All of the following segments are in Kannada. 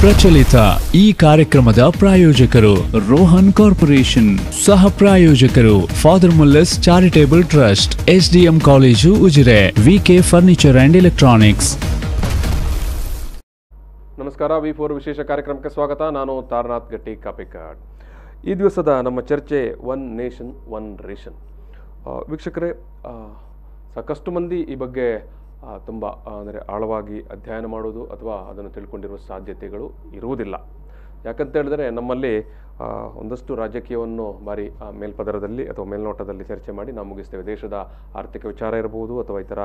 ಪ್ರಚಲಿತ ಈ ಕಾರ್ಯಕ್ರಮದ ಪ್ರಾಯೋಜಕರು ರೋಹನ್ ಕಾರ್ಪೊರೇಷನ್, ಸಹ ಪ್ರಾಯೋಜಕರು father Mullers charitable trust, SDM college Ujire, VK furniture and electronics. ನಮಸ್ಕಾರ. ವಿ4 ವಿಶೇಷ ಕಾರ್ಯಕ್ರಮಕ್ಕೆ ಸ್ವಾಗತ. ನಾನು ತಾರನಾಥ್ ಗಟ್ಟಿ ಕಾಪಿಕಾಡ್. ಈ ದಿವಸದ ನಮ್ಮ ಚರ್ಚೆ ಒನ್ ನೇಷನ್ ಒನ್ ರೇಷನ್. ವೀಕ್ಷಕರೇ, ಸಾಕಷ್ಟು ಮಂದಿ ಈ ಬಗ್ಗೆ ತುಂಬ ಅಂದರೆ ಆಳವಾಗಿ ಅಧ್ಯಯನ ಮಾಡೋದು ಅಥವಾ ಅದನ್ನು ತಿಳ್ಕೊಂಡಿರುವ ಸಾಧ್ಯತೆಗಳು ಇರುವುದಿಲ್ಲ. ಯಾಕಂತ ಹೇಳಿದ್ರೆ ನಮ್ಮಲ್ಲಿ ಒಂದಷ್ಟು ರಾಜಕೀಯವನ್ನು ಬಾರಿ ಮೇಲ್ಪದರದಲ್ಲಿ ಅಥವಾ ಮೇಲ್ನೋಟದಲ್ಲಿ ಚರ್ಚೆ ಮಾಡಿ ನಾವು ಮುಗಿಸ್ತೇವೆ. ದೇಶದ ಆರ್ಥಿಕ ವಿಚಾರ ಇರಬಹುದು ಅಥವಾ ಇತರ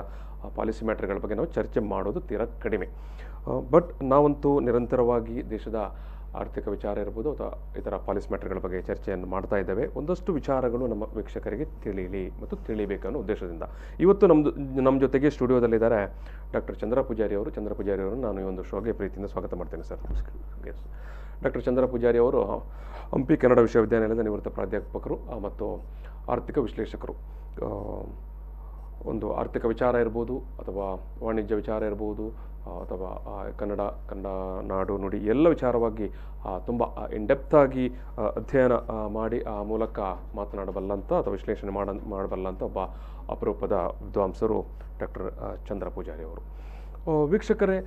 ಪಾಲಿಸಿ ಮ್ಯಾಟರ್ಗಳ ಬಗ್ಗೆ ನಾವು ಚರ್ಚೆ ಮಾಡೋದು ತೀರಾ ಕಡಿಮೆ. ಬಟ್ ನಾವಂತೂ ನಿರಂತರವಾಗಿ ದೇಶದ ಆರ್ಥಿಕ ವಿಚಾರ ಇರ್ಬೋದು ಅಥವಾ ಇತರ ಪಾಲಿಸಿ ಮ್ಯಾಟರ್ಗಳ ಬಗ್ಗೆ ಚರ್ಚೆಯನ್ನು ಮಾಡ್ತಾ ಇದ್ದೇವೆ. ಒಂದಷ್ಟು ವಿಚಾರಗಳು ನಮ್ಮ ವೀಕ್ಷಕರಿಗೆ ತಿಳಿಯಲಿ ಮತ್ತು ತಿಳಿಬೇಕನ್ನೋ ಉದ್ದೇಶದಿಂದ ಇವತ್ತು ನಮ್ಮ ಜೊತೆಗೆ ಸ್ಟುಡಿಯೋದಲ್ಲಿದ್ದಾರೆ ಡಾಕ್ಟರ್ ಚಂದ್ರ ಪೂಜಾರಿ ಅವರು. ಚಂದ್ರ ಪೂಜಾರಿ ಅವರನ್ನು ನಾನು ಈ ಒಂದು ಶೋಗೆ ಪ್ರೀತಿಯಿಂದ ಸ್ವಾಗತ ಮಾಡ್ತೇನೆ ಸರ್. ನಮಸ್ಕಾರ. ಡಾಕ್ಟರ್ ಚಂದ್ರ ಪೂಜಾರಿ ಅವರು ಹಂಪಿ ಕನ್ನಡ ವಿಶ್ವವಿದ್ಯಾನಿಲಯದ ನಿವೃತ್ತ ಪ್ರಾಧ್ಯಾಪಕರು ಮತ್ತು ಆರ್ಥಿಕ ವಿಶ್ಲೇಷಕರು. ಒಂದು ಆರ್ಥಿಕ ವಿಚಾರ ಇರ್ಬೋದು ಅಥವಾ ವಾಣಿಜ್ಯ ವಿಚಾರ ಇರ್ಬೋದು ಅಥವಾ ಕನ್ನಡ ನಾಡು ನುಡಿ ಎಲ್ಲ ವಿಚಾರವಾಗಿ ತುಂಬ ಇನ್ಡೆಪ್ತಾಗಿ ಅಧ್ಯಯನ ಮಾಡಿ ಆ ಮೂಲಕ ಮಾತನಾಡಬಲ್ಲಂಥ ಅಥವಾ ವಿಶ್ಲೇಷಣೆ ಮಾಡಬಲ್ಲಂಥ ಒಬ್ಬ ಅಪರೂಪದ ವಿದ್ವಾಂಸರು ಡಾಕ್ಟರ್ ಚಂದ್ರ ಪೂಜಾರಿ ಅವರು. ವೀಕ್ಷಕರೇ,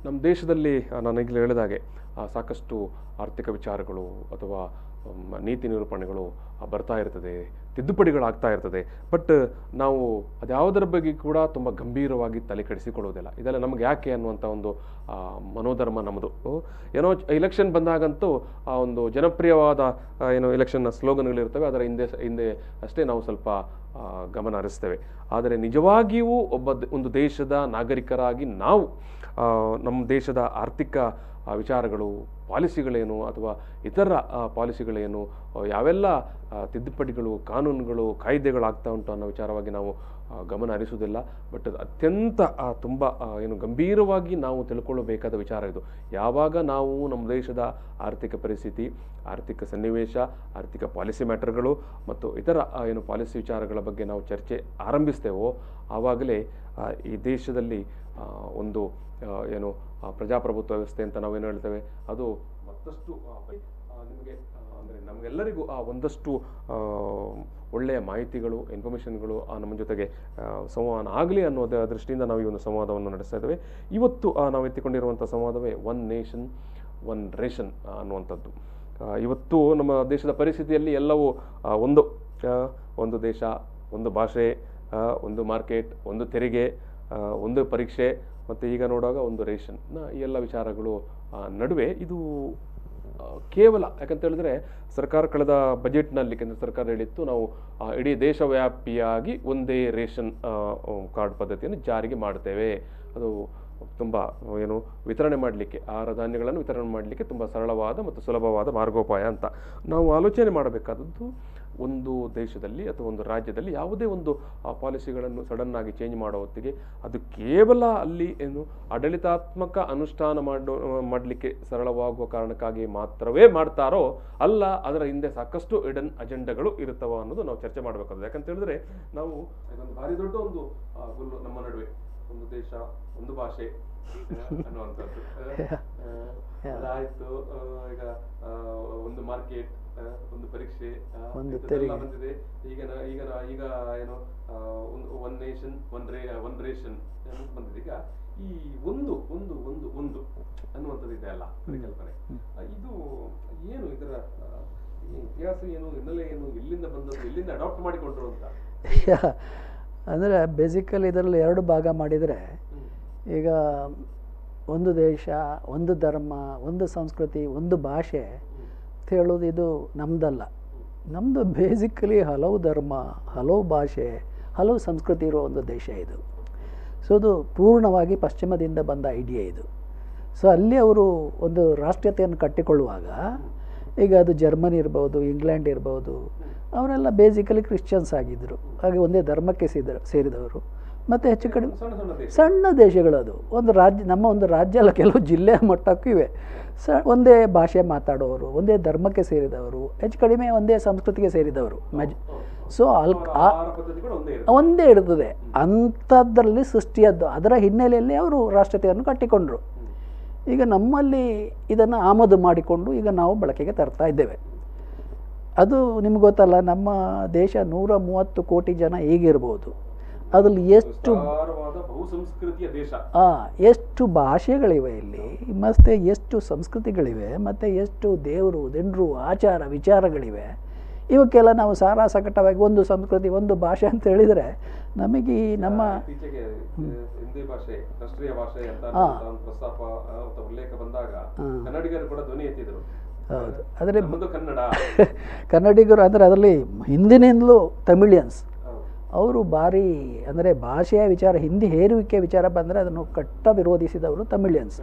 ನಮ್ಮ ದೇಶದಲ್ಲಿ ನಾನು ಈಗಲೇ ಹೇಳಿದಾಗೆ ಸಾಕಷ್ಟು ಆರ್ಥಿಕ ವಿಚಾರಗಳು ಅಥವಾ ನೀತಿ ನಿರೂಪಣೆಗಳು ಬರ್ತಾ ಇರ್ತದೆ, ತಿದ್ದುಪಡಿಗಳಾಗ್ತಾ ಇರ್ತದೆ. ಬಟ್ ನಾವು ಅದ್ಯಾವುದರ ಬಗ್ಗೆ ಕೂಡ ತುಂಬ ಗಂಭೀರವಾಗಿ ತಲೆ ಕೆಡಿಸಿಕೊಳ್ಳೋದಿಲ್ಲ. ಇದೆಲ್ಲ ನಮ್ಗೆ ಯಾಕೆ ಅನ್ನುವಂಥ ಒಂದು ಮನೋಧರ್ಮ ನಮ್ಮದು. ಏನೋ ಇಲೆಕ್ಷನ್ ಬಂದಾಗಂತೂ ಆ ಒಂದು ಜನಪ್ರಿಯವಾದ ಇಲೆಕ್ಷನ್ನ ಸ್ಲೋಗನ್ಗಳಿರ್ತವೆ, ಅದರ ಹಿಂದೆ ಅಷ್ಟೇ ನಾವು ಸ್ವಲ್ಪ ಗಮನ ಹರಿಸ್ತೇವೆ. ಆದರೆ ನಿಜವಾಗಿಯೂ ಒಂದು ದೇಶದ ನಾಗರಿಕರಾಗಿ ನಾವು ನಮ್ಮ ದೇಶದ ಆರ್ಥಿಕ ವಿಚಾರಗಳು, ಪಾಲಿಸಿಗಳೇನು ಅಥವಾ ಇತರ ಪಾಲಿಸಿಗಳೇನು, ಯಾವೆಲ್ಲ ತಿದ್ದುಪಡಿಗಳು, ಕಾನೂನುಗಳು, ಕಾಯ್ದೆಗಳಾಗ್ತಾ ಉಂಟು ಅನ್ನೋ ವಿಚಾರವಾಗಿ ನಾವು ಗಮನ ಹರಿಸುವುದಿಲ್ಲ. ಬಟ್ ಅತ್ಯಂತ ತುಂಬ ಗಂಭೀರವಾಗಿ ನಾವು ತಿಳ್ಕೊಳ್ಳಬೇಕಾದ ವಿಚಾರ ಇದು. ಯಾವಾಗ ನಾವು ನಮ್ಮ ದೇಶದ ಆರ್ಥಿಕ ಪರಿಸ್ಥಿತಿ, ಆರ್ಥಿಕ ಸನ್ನಿವೇಶ, ಆರ್ಥಿಕ ಪಾಲಿಸಿ ಮ್ಯಾಟರ್ಗಳು ಮತ್ತು ಇತರ ಪಾಲಿಸಿ ವಿಚಾರಗಳ ಬಗ್ಗೆ ನಾವು ಚರ್ಚೆ ಆರಂಭಿಸ್ತೇವೋ ಆವಾಗಲೇ ಈ ದೇಶದಲ್ಲಿ ಒಂದು ಪ್ರಜಾಪ್ರಭುತ್ವ ವ್ಯವಸ್ಥೆ ಅಂತ ನಾವೇನು ಹೇಳ್ತೇವೆ ಅದು ಮತ್ತಷ್ಟು ನಿಮಗೆ ಅಂದರೆ ನಮಗೆಲ್ಲರಿಗೂ ಒಂದಷ್ಟು ಒಳ್ಳೆಯ ಮಾಹಿತಿಗಳು, ಇನ್ಫಾರ್ಮೇಷನ್ಗಳು ನಮ್ಮ ಜೊತೆಗೆ ಸಂವಹನ ಆಗಲಿ ಅನ್ನೋದ ದೃಷ್ಟಿಯಿಂದ ನಾವು ಈ ಒಂದು ಸಂವಾದವನ್ನು ನಡೆಸ್ತಾ ಇದ್ದೇವೆ. ಇವತ್ತು ನಾವು ಎತ್ತಿಕೊಂಡಿರುವಂಥ ಸಂವಾದವೇ ಒನ್ ನೇಷನ್ ಒನ್ ರೇಷನ್ ಅನ್ನುವಂಥದ್ದು. ಇವತ್ತು ನಮ್ಮ ದೇಶದ ಪರಿಸ್ಥಿತಿಯಲ್ಲಿ ಎಲ್ಲವೂ ಒಂದು ದೇಶ, ಒಂದು ಭಾಷೆ, ಒಂದು ಮಾರ್ಕೆಟ್, ಒಂದು ತೆರಿಗೆ, ಒಂದು ಪರೀಕ್ಷೆ ಮತ್ತು ಈಗ ನೋಡುವಾಗ ಒಂದು ರೇಷನ್, ಈ ಎಲ್ಲ ವಿಚಾರಗಳು ನಡುವೆ ಇದು ಕೇವಲ ಯಾಕಂತ ಹೇಳಿದ್ರೆ ಸರ್ಕಾರ ಕಳೆದ ಬಜೆಟ್ನಲ್ಲಿ ಕೇಂದ್ರ ಸರ್ಕಾರ ಹೇಳಿತ್ತು ನಾವು ಇಡೀ ದೇಶವ್ಯಾಪಿಯಾಗಿ ಒಂದೇ ರೇಷನ್ ಕಾರ್ಡ್ ಪದ್ಧತಿಯನ್ನು ಜಾರಿಗೆ ಮಾಡ್ತೇವೆ. ಅದು ತುಂಬ ವಿತರಣೆ ಮಾಡಲಿಕ್ಕೆ, ಆಹಾರ ಧಾನ್ಯಗಳನ್ನು ವಿತರಣೆ ಮಾಡಲಿಕ್ಕೆ ತುಂಬ ಸರಳವಾದ ಮತ್ತು ಸುಲಭವಾದ ಮಾರ್ಗೋಪಾಯ ಅಂತ ನಾವು ಆಲೋಚನೆ ಮಾಡಬೇಕಾದದ್ದು. ಒಂದು ದೇಶದಲ್ಲಿ ಅಥವಾ ಒಂದು ರಾಜ್ಯದಲ್ಲಿ ಯಾವುದೇ ಒಂದು ಪಾಲಿಸಿಗಳನ್ನು ಸಡನ್ ಆಗಿ ಚೇಂಜ್ ಮಾಡೋ ಹೊತ್ತಿಗೆ ಅದು ಕೇವಲ ಅಲ್ಲಿ ಆಡಳಿತಾತ್ಮಕ ಅನುಷ್ಠಾನ ಮಾಡಲಿಕ್ಕೆ ಸರಳವಾಗುವ ಕಾರಣಕ್ಕಾಗಿ ಮಾತ್ರವೇ ಮಾಡ್ತಾರೋ ಅಲ್ಲ, ಅದರ ಹಿಂದೆ ಸಾಕಷ್ಟು ಹಿಡನ್ ಅಜೆಂಡಾಗಳು ಇರುತ್ತವ ಅನ್ನೋದು ನಾವು ಚರ್ಚೆ ಮಾಡಬೇಕಾದ್ರೆ. ಯಾಕಂತ ಹೇಳಿದ್ರೆ ನಾವು ಇದೊಂದು ಭಾರಿ ದೊಡ್ಡ ಒಂದು ನಮ್ಮ ನಡುವೆ ಒಂದು ದೇಶ, ಒಂದು ಭಾಷೆ ಅನ್ನುವಂಥದ್ದು ಅದಾಯ್ತು. ಈಗ ಒಂದು ಮಾರ್ಕೆಟ್, ಒಂದು ಪರೀಕ್ಷೆ ಬಂದಿದೆ. ಈಗ ಒನ್ ನೇಷನ್ ಒನ್ ರೇಷನ್ ಬಂದಿದೆ. ಈಗ ಈ ಒಂದು ಒಂದು ಒಂದು ಒಂದು ಅನ್ನುವಂಥದ್ದು ಇದೆ ಅಲ್ಲ ಪರಿಕಲ್ಪನೆ, ಇದು ಏನು, ಇದರ ಇತಿಹಾಸ ಏನು, ಹಿನ್ನೆಲೆ ಏನು, ಎಲ್ಲಿಂದ ಬಂದದ್ದು, ಎಲ್ಲಿಂದ ಅಡಾಪ್ಟ್ ಮಾಡಿಕೊಂಡ್ರು ಅಂತ? ಅಂದರೆ ಬೇಸಿಕಲಿ ಇದರಲ್ಲಿ ಎರಡು ಭಾಗ ಮಾಡಿದರೆ, ಈಗ ಒಂದು ದೇಶ, ಒಂದು ಧರ್ಮ, ಒಂದು ಸಂಸ್ಕೃತಿ, ಒಂದು ಭಾಷೆ ಅಂತ ಹೇಳೋದು ಇದು ನಮ್ಮದಲ್ಲ. ನಮ್ಮದು ಬೇಸಿಕಲಿ ಹಲವು ಧರ್ಮ, ಹಲವು ಭಾಷೆ, ಹಲವು ಸಂಸ್ಕೃತಿ ಇರುವ ಒಂದು ದೇಶ ಇದು. ಸೊ ಅದು ಪೂರ್ಣವಾಗಿ ಪಶ್ಚಿಮದಿಂದ ಬಂದ ಐಡಿಯಾ ಇದು. ಸೊ ಅಲ್ಲಿ ಅವರು ಒಂದು ರಾಷ್ಟ್ರೀಯತೆಯನ್ನು ಕಟ್ಟಿಕೊಳ್ಳುವಾಗ, ಈಗ ಅದು ಜರ್ಮನಿ ಇರ್ಬೋದು, ಇಂಗ್ಲೆಂಡ್ ಇರ್ಬೋದು, ಅವರೆಲ್ಲ ಬೇಸಿಕಲಿ ಕ್ರಿಶ್ಚಿಯನ್ಸ್ ಆಗಿದ್ದರು. ಹಾಗೆ ಒಂದೇ ಧರ್ಮಕ್ಕೆ ಸೇರಿದವರು ಮತ್ತು ಹೆಚ್ಚು ಕಡಿಮೆ ಸಣ್ಣ ದೇಶಗಳದು. ಒಂದು ರಾಜ್ಯ, ನಮ್ಮ ಒಂದು ರಾಜ್ಯ ಅಲ್ಲ, ಕೆಲವು ಜಿಲ್ಲೆಯ ಮಟ್ಟಕ್ಕೂ ಇವೆ. ಒಂದೇ ಭಾಷೆ ಮಾತಾಡೋರು, ಒಂದೇ ಧರ್ಮಕ್ಕೆ ಸೇರಿದವರು, ಹೆಚ್ಚು ಕಡಿಮೆ ಒಂದೇ ಸಂಸ್ಕೃತಿಗೆ ಸೇರಿದವರು. ಸೊ ಒಂದೇ ಇರ್ತದೆ. ಅಂಥದ್ರಲ್ಲಿ ಸೃಷ್ಟಿಯದ್ದು, ಅದರ ಹಿನ್ನೆಲೆಯಲ್ಲಿ ಅವರು ರಾಷ್ಟ್ರೀಯತೆಯನ್ನು ಕಟ್ಟಿಕೊಂಡ್ರು. ಈಗ ನಮ್ಮಲ್ಲಿ ಇದನ್ನು ಆಮದು ಮಾಡಿಕೊಂಡು ಈಗ ನಾವು ಬಳಕೆಗೆ ತರ್ತಾ ಇದ್ದೇವೆ. ಅದು ನಿಮ್ಗೆ ಗೊತ್ತಲ್ಲ, ನಮ್ಮ ದೇಶ 130 ಕೋಟಿ ಜನ ಹೇಗಿರ್ಬೋದು, ಅದರಲ್ಲಿ ಎಷ್ಟು ಎಷ್ಟು ಭಾಷೆಗಳಿವೆ ಇಲ್ಲಿ, ಮತ್ತು ಎಷ್ಟು ಸಂಸ್ಕೃತಿಗಳಿವೆ, ಮತ್ತು ಎಷ್ಟು ದೇವರು ದಿಂಡ್ರು ಆಚಾರ ವಿಚಾರಗಳಿವೆ. ಇವಕ್ಕೆಲ್ಲ ನಾವು ಸಾರಾಸಕಟವಾಗಿ ಒಂದು ಸಂಸ್ಕೃತಿ ಒಂದು ಭಾಷೆ ಅಂತ ಹೇಳಿದರೆ ನಮಗೆ ಈ ನಮ್ಮ ಹಿಂದಿ ಭಾಷೆ ರಾಷ್ಟ್ರೀಯ ಭಾಷೆ ಅಂತ ಪ್ರಸ್ತಾಪ ಅಥವಾ ಉಲ್ಲೇಖ ಬಂದಾಗ ಕನ್ನಡಿಗರು ಕೂಡ ಧ್ವನಿ ಎತ್ತಿದ್ರು. ಹೌದು, ಆದರೆ ಕನ್ನಡ ಕನ್ನಡಿಗರು ಅಂದರೆ ಅದರಲ್ಲಿ ಹಿಂದಿನಿಂದಲೂ ತಮಿಳಿಯನ್ಸ್ ಅವರು ಭಾರಿ ಅಂದರೆ ಭಾಷೆಯ ವಿಚಾರ, ಹಿಂದಿ ಹೇರುವಿಕೆ ವಿಚಾರ ಬಂದರೆ ಅದನ್ನು ಕಟ್ಟ ವಿರೋಧಿಸಿದವರು ತಮಿಳಿಯನ್ಸ್.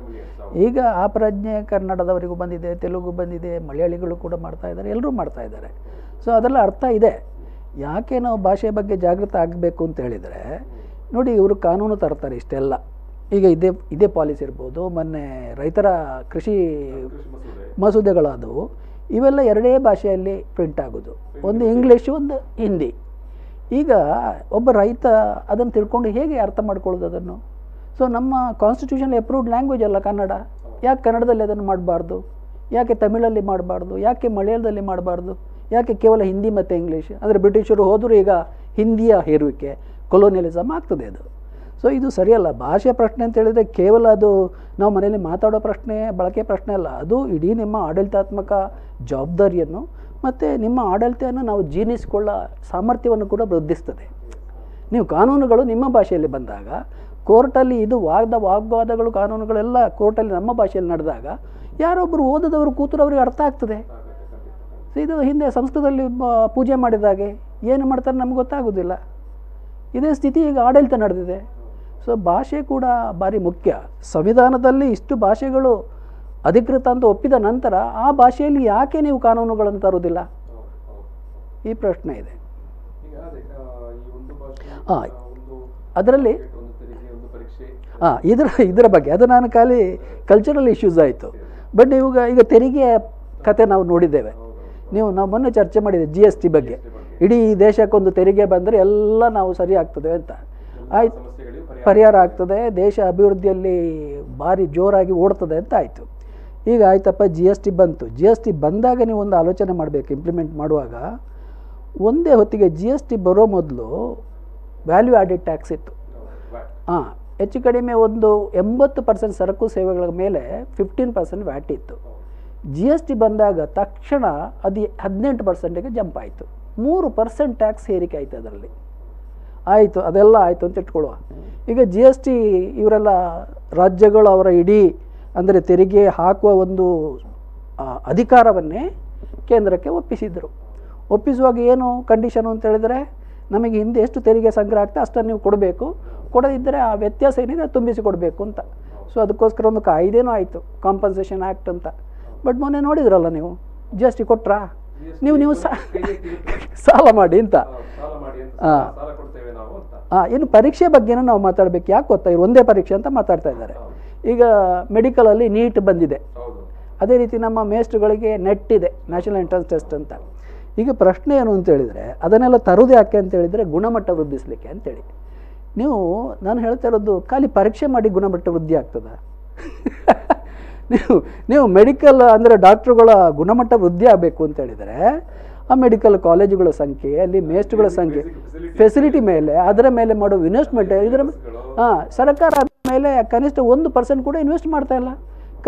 ಈಗ ಆ ಪ್ರಜ್ಞೆ ಕನ್ನಡದವರಿಗೂ ಬಂದಿದೆ, ತೆಲುಗು ಬಂದಿದೆ, ಮಲಯಾಳಿಗಳು ಕೂಡ ಮಾಡ್ತಾ ಇದ್ದಾರೆ, ಎಲ್ಲರೂ ಮಾಡ್ತಾ ಇದ್ದಾರೆ. ಸೊ ಅದೆಲ್ಲ ಅರ್ಥ ಇದೆ. ಯಾಕೆ ನಾವು ಭಾಷೆ ಬಗ್ಗೆ ಜಾಗೃತ ಆಗಬೇಕು ಅಂತ ಹೇಳಿದರೆ, ನೋಡಿ ಇವರು ಕಾನೂನು ತರ್ತಾರೆ ಇಷ್ಟೆಲ್ಲ. ಈಗ ಇದೇ ಪಾಲಿಸಿ ಇರ್ಬೋದು, ಮೊನ್ನೆ ರೈತರ ಕೃಷಿ ಮಸೂದೆಗಳಾದವು, ಇವೆಲ್ಲ ಎರಡೇ ಭಾಷೆಯಲ್ಲಿ ಪ್ರಿಂಟ್ ಆಗೋದು, ಒಂದು ಇಂಗ್ಲೀಷು ಒಂದು ಹಿಂದಿ. ಈಗ ಒಬ್ಬ ರೈತ ಅದನ್ನು ತಿಳ್ಕೊಂಡು ಹೇಗೆ ಅರ್ಥ ಮಾಡ್ಕೊಳ್ಳೋದು ಅದನ್ನು? ಸೊ ನಮ್ಮ ಕಾನ್ಸ್ಟಿಟ್ಯೂಷನ್ ಅಪ್ರೂವ್ಡ್ ಲ್ಯಾಂಗ್ವೇಜ್ ಅಲ್ಲ ಕನ್ನಡ, ಯಾಕೆ ಕನ್ನಡದಲ್ಲಿ ಅದನ್ನು ಮಾಡಬಾರ್ದು? ಯಾಕೆ ತಮಿಳಲ್ಲಿ ಮಾಡಬಾರ್ದು? ಯಾಕೆ ಮಲಯಾಳದಲ್ಲಿ ಮಾಡಬಾರ್ದು? ಯಾಕೆ ಕೇವಲ ಹಿಂದಿ ಮತ್ತು ಇಂಗ್ಲೀಷ್? ಅಂದರೆ ಬ್ರಿಟಿಷರು ಹೋದರೂ ಈಗ ಹಿಂದಿಯ ಹೇರುವಿಕೆ ಕೊಲೋನಿಯಲಿಸಮ್ ಆಗ್ತದೆ ಅದು. ಸೊ ಇದು ಸರಿಯಲ್ಲ. ಭಾಷೆ ಪ್ರಶ್ನೆ ಅಂತ ಹೇಳಿದರೆ ಕೇವಲ ಅದು ನಾವು ಮನೆಯಲ್ಲಿ ಮಾತಾಡೋ ಪ್ರಶ್ನೆ, ಬಳಕೆ ಪ್ರಶ್ನೆ ಅಲ್ಲ, ಅದು ಇಡೀ ನಿಮ್ಮ ಆಡಳಿತಾತ್ಮಕ ಜವಾಬ್ದಾರಿಯನ್ನು ಮತ್ತು ನಿಮ್ಮ ಆಡಳಿತವನ್ನು ನಾವು ಜೀರ್ಣಿಸಿಕೊಳ್ಳೋ ಸಾಮರ್ಥ್ಯವನ್ನು ಕೂಡ ವೃದ್ಧಿಸ್ತದೆ. ನೀವು ಕಾನೂನುಗಳು ನಿಮ್ಮ ಭಾಷೆಯಲ್ಲಿ ಬಂದಾಗ, ಕೋರ್ಟಲ್ಲಿ ಇದು ವಾಗ್ವಾದಗಳು ಕಾನೂನುಗಳೆಲ್ಲ ಕೋರ್ಟಲ್ಲಿ ನಮ್ಮ ಭಾಷೆಯಲ್ಲಿ ನಡೆದಾಗ ಯಾರೊಬ್ಬರು ಓದದವರು ಕೂತರು ಅವ್ರಿಗೆ ಅರ್ಥ ಆಗ್ತದೆ. ಇದು ಹಿಂದೆ ಸಂಸ್ಕೃತದಲ್ಲಿ ಪೂಜೆ ಮಾಡಿದಾಗೆ ಏನು ಮಾಡ್ತಾರೆ ನಮ್ಗೆ ಗೊತ್ತಾಗೋದಿಲ್ಲ. ಇದೇ ಸ್ಥಿತಿ ಈಗ ಆಡಳಿತ ನಡೆದಿದೆ. ಸೊ ಭಾಷೆ ಕೂಡ ಭಾರಿ ಮುಖ್ಯ. ಸಂವಿಧಾನದಲ್ಲಿ ಇಷ್ಟು ಭಾಷೆಗಳು ಅಧಿಕೃತ ಅಂತ ಒಪ್ಪಿದ ನಂತರ ಆ ಭಾಷೆಯಲ್ಲಿ ಯಾಕೆ ನೀವು ಕಾನೂನುಗಳನ್ನು ತರುವುದಿಲ್ಲ? ಈ ಪ್ರಶ್ನೆ ಇದೆ. ಅದರಲ್ಲಿ ಇದರ ಬಗ್ಗೆ ಅದು ನಾನು ಖಾಲಿ ಕಲ್ಚರಲ್ ಇಶ್ಯೂಸ್ ಆಯಿತು. ಬಟ್ ಈಗ ತೆರಿಗೆ ಕತೆ ನಾವು ನೋಡಿದ್ದೇವೆ. ನಾವು ಮೊನ್ನೆ ಚರ್ಚೆ ಮಾಡಿದ್ದೇವೆ GST ಬಗ್ಗೆ. ಇಡೀ ದೇಶಕ್ಕೊಂದು ತೆರಿಗೆ ಬಂದರೆ ಎಲ್ಲ ನಾವು ಸರಿ ಆಗ್ತದೆ ಅಂತ ಆಯ್ತು, ಪರಿಹಾರ ಆಗ್ತದೆ, ದೇಶ ಅಭಿವೃದ್ಧಿಯಲ್ಲಿ ಭಾರಿ ಜೋರಾಗಿ ಓಡ್ತದೆ ಅಂತ ಆಯಿತು. ಈಗ ಆಯ್ತಪ್ಪ GST ಬಂತು. GST ಬಂದಾಗ ನೀವು ಒಂದು ಆಲೋಚನೆ ಮಾಡಬೇಕು. ಇಂಪ್ಲಿಮೆಂಟ್ ಮಾಡುವಾಗ ಒಂದೇ ಹೊತ್ತಿಗೆ GST ಬರೋ ಮೊದಲು ವ್ಯಾಲ್ಯೂ ಆ್ಯಡೆಡ್ ಟ್ಯಾಕ್ಸ್ ಇತ್ತು. ಹೆಚ್ಚು ಕಡಿಮೆ ಒಂದು 80% ಸರಕು ಸೇವೆಗಳ ಮೇಲೆ 15% ವ್ಯಾಟ್ ಇತ್ತು. GST ಬಂದಾಗ ತಕ್ಷಣ ಅದು 18%ಗೆ ಜಂಪ್ ಆಯಿತು. 3% ಟ್ಯಾಕ್ಸ್ ಏರಿಕೆ ಆಯಿತು ಅದರಲ್ಲಿ. ಆಯಿತು, ಅದೆಲ್ಲ ಆಯಿತು ಅಂತ ಇಟ್ಕೊಳ್ಳುವ. ಈಗ GST ಇವರೆಲ್ಲ ರಾಜ್ಯಗಳು ಅವರ ಇಡೀ ಅಂದರೆ ತೆರಿಗೆ ಹಾಕುವ ಒಂದು ಅಧಿಕಾರವನ್ನೇ ಕೇಂದ್ರಕ್ಕೆ ಒಪ್ಪಿಸಿದರು. ಒಪ್ಪಿಸುವಾಗ ಏನು ಕಂಡೀಷನು ಅಂತ ಹೇಳಿದರೆ, ನಮಗೆ ಹಿಂದೆ ಎಷ್ಟು ತೆರಿಗೆ ಸಂಗ್ರಹ ಆಗ್ತದೆ ಅಷ್ಟನ್ನು ನೀವು ಕೊಡಬೇಕು, ಕೊಡದಿದ್ದರೆ ಆ ವ್ಯತ್ಯಾಸ ಏನಿದೆ ಅದು ತುಂಬಿಸಿ ಕೊಡಬೇಕು ಅಂತ. ಸೊ ಅದಕ್ಕೋಸ್ಕರ ಒಂದು ಕಾಯ್ದೆನೂ ಆಯಿತು, ಕಾಂಪನ್ಸೇಷನ್ ಆ್ಯಕ್ಟ್ ಅಂತ. ಬಟ್ ಮೊನ್ನೆ ನೋಡಿದ್ರಲ್ಲ ನೀವು, GST ಕೊಟ್ರಾ? ನೀವು ಸಾಲ ಮಾಡಿ ಅಂತ. ಇನ್ನು ಪರೀಕ್ಷೆ ಬಗ್ಗೆನೂ ನಾವು ಮಾತಾಡಬೇಕು. ಯಾಕೆ ಗೊತ್ತಾ, ಇವರು ಒಂದೇ ಪರೀಕ್ಷೆ ಅಂತ ಮಾತಾಡ್ತಾ ಇದ್ದಾರೆ. ಈಗ ಮೆಡಿಕಲಲ್ಲಿ ನೀಟ್ ಬಂದಿದೆ, ಅದೇ ರೀತಿ ನಮ್ಮ ಮೇಸ್ಟ್ರುಗಳಿಗೆ ನೆಟ್ ಇದೆ, ನ್ಯಾಷನಲ್ ಎಂಟ್ರೆನ್ಸ್ ಟೆಸ್ಟ್ ಅಂತ. ಈಗ ಪ್ರಶ್ನೆ ಏನು ಅಂತ ಹೇಳಿದರೆ, ಅದನ್ನೆಲ್ಲ ತರೋದು ಯಾಕೆ ಅಂತ ಹೇಳಿದರೆ ಗುಣಮಟ್ಟ ವೃದ್ಧಿಸಲಿಕ್ಕೆ ಅಂತೇಳಿ. ನಾನು ಹೇಳ್ತಾ ಇರೋದು ಖಾಲಿ ಪರೀಕ್ಷೆ ಮಾಡಿ ಗುಣಮಟ್ಟ ವೃದ್ಧಿ ಆಗ್ತದ? ನೀವು ಮೆಡಿಕಲ್ ಅಂದರೆ ಡಾಕ್ಟ್ರುಗಳ ಗುಣಮಟ್ಟ ವೃದ್ಧಿ ಆಗಬೇಕು ಅಂತ ಹೇಳಿದರೆ ಆ ಮೆಡಿಕಲ್ ಕಾಲೇಜುಗಳ ಸಂಖ್ಯೆ, ಅಲ್ಲಿ ಮೇಸ್ಟ್ಗಳ ಸಂಖ್ಯೆ, ಫೆಸಿಲಿಟಿ ಮೇಲೆ, ಅದರ ಮೇಲೆ ಮಾಡೋ ಇನ್ವೆಸ್ಟ್ಮೆಂಟ್, ಇದರ ಸರ್ಕಾರ ಮೇಲೆ ಕನಿಷ್ಠ 1% ಕೂಡ ಇನ್ವೆಸ್ಟ್ ಮಾಡ್ತಾ ಇಲ್ಲ.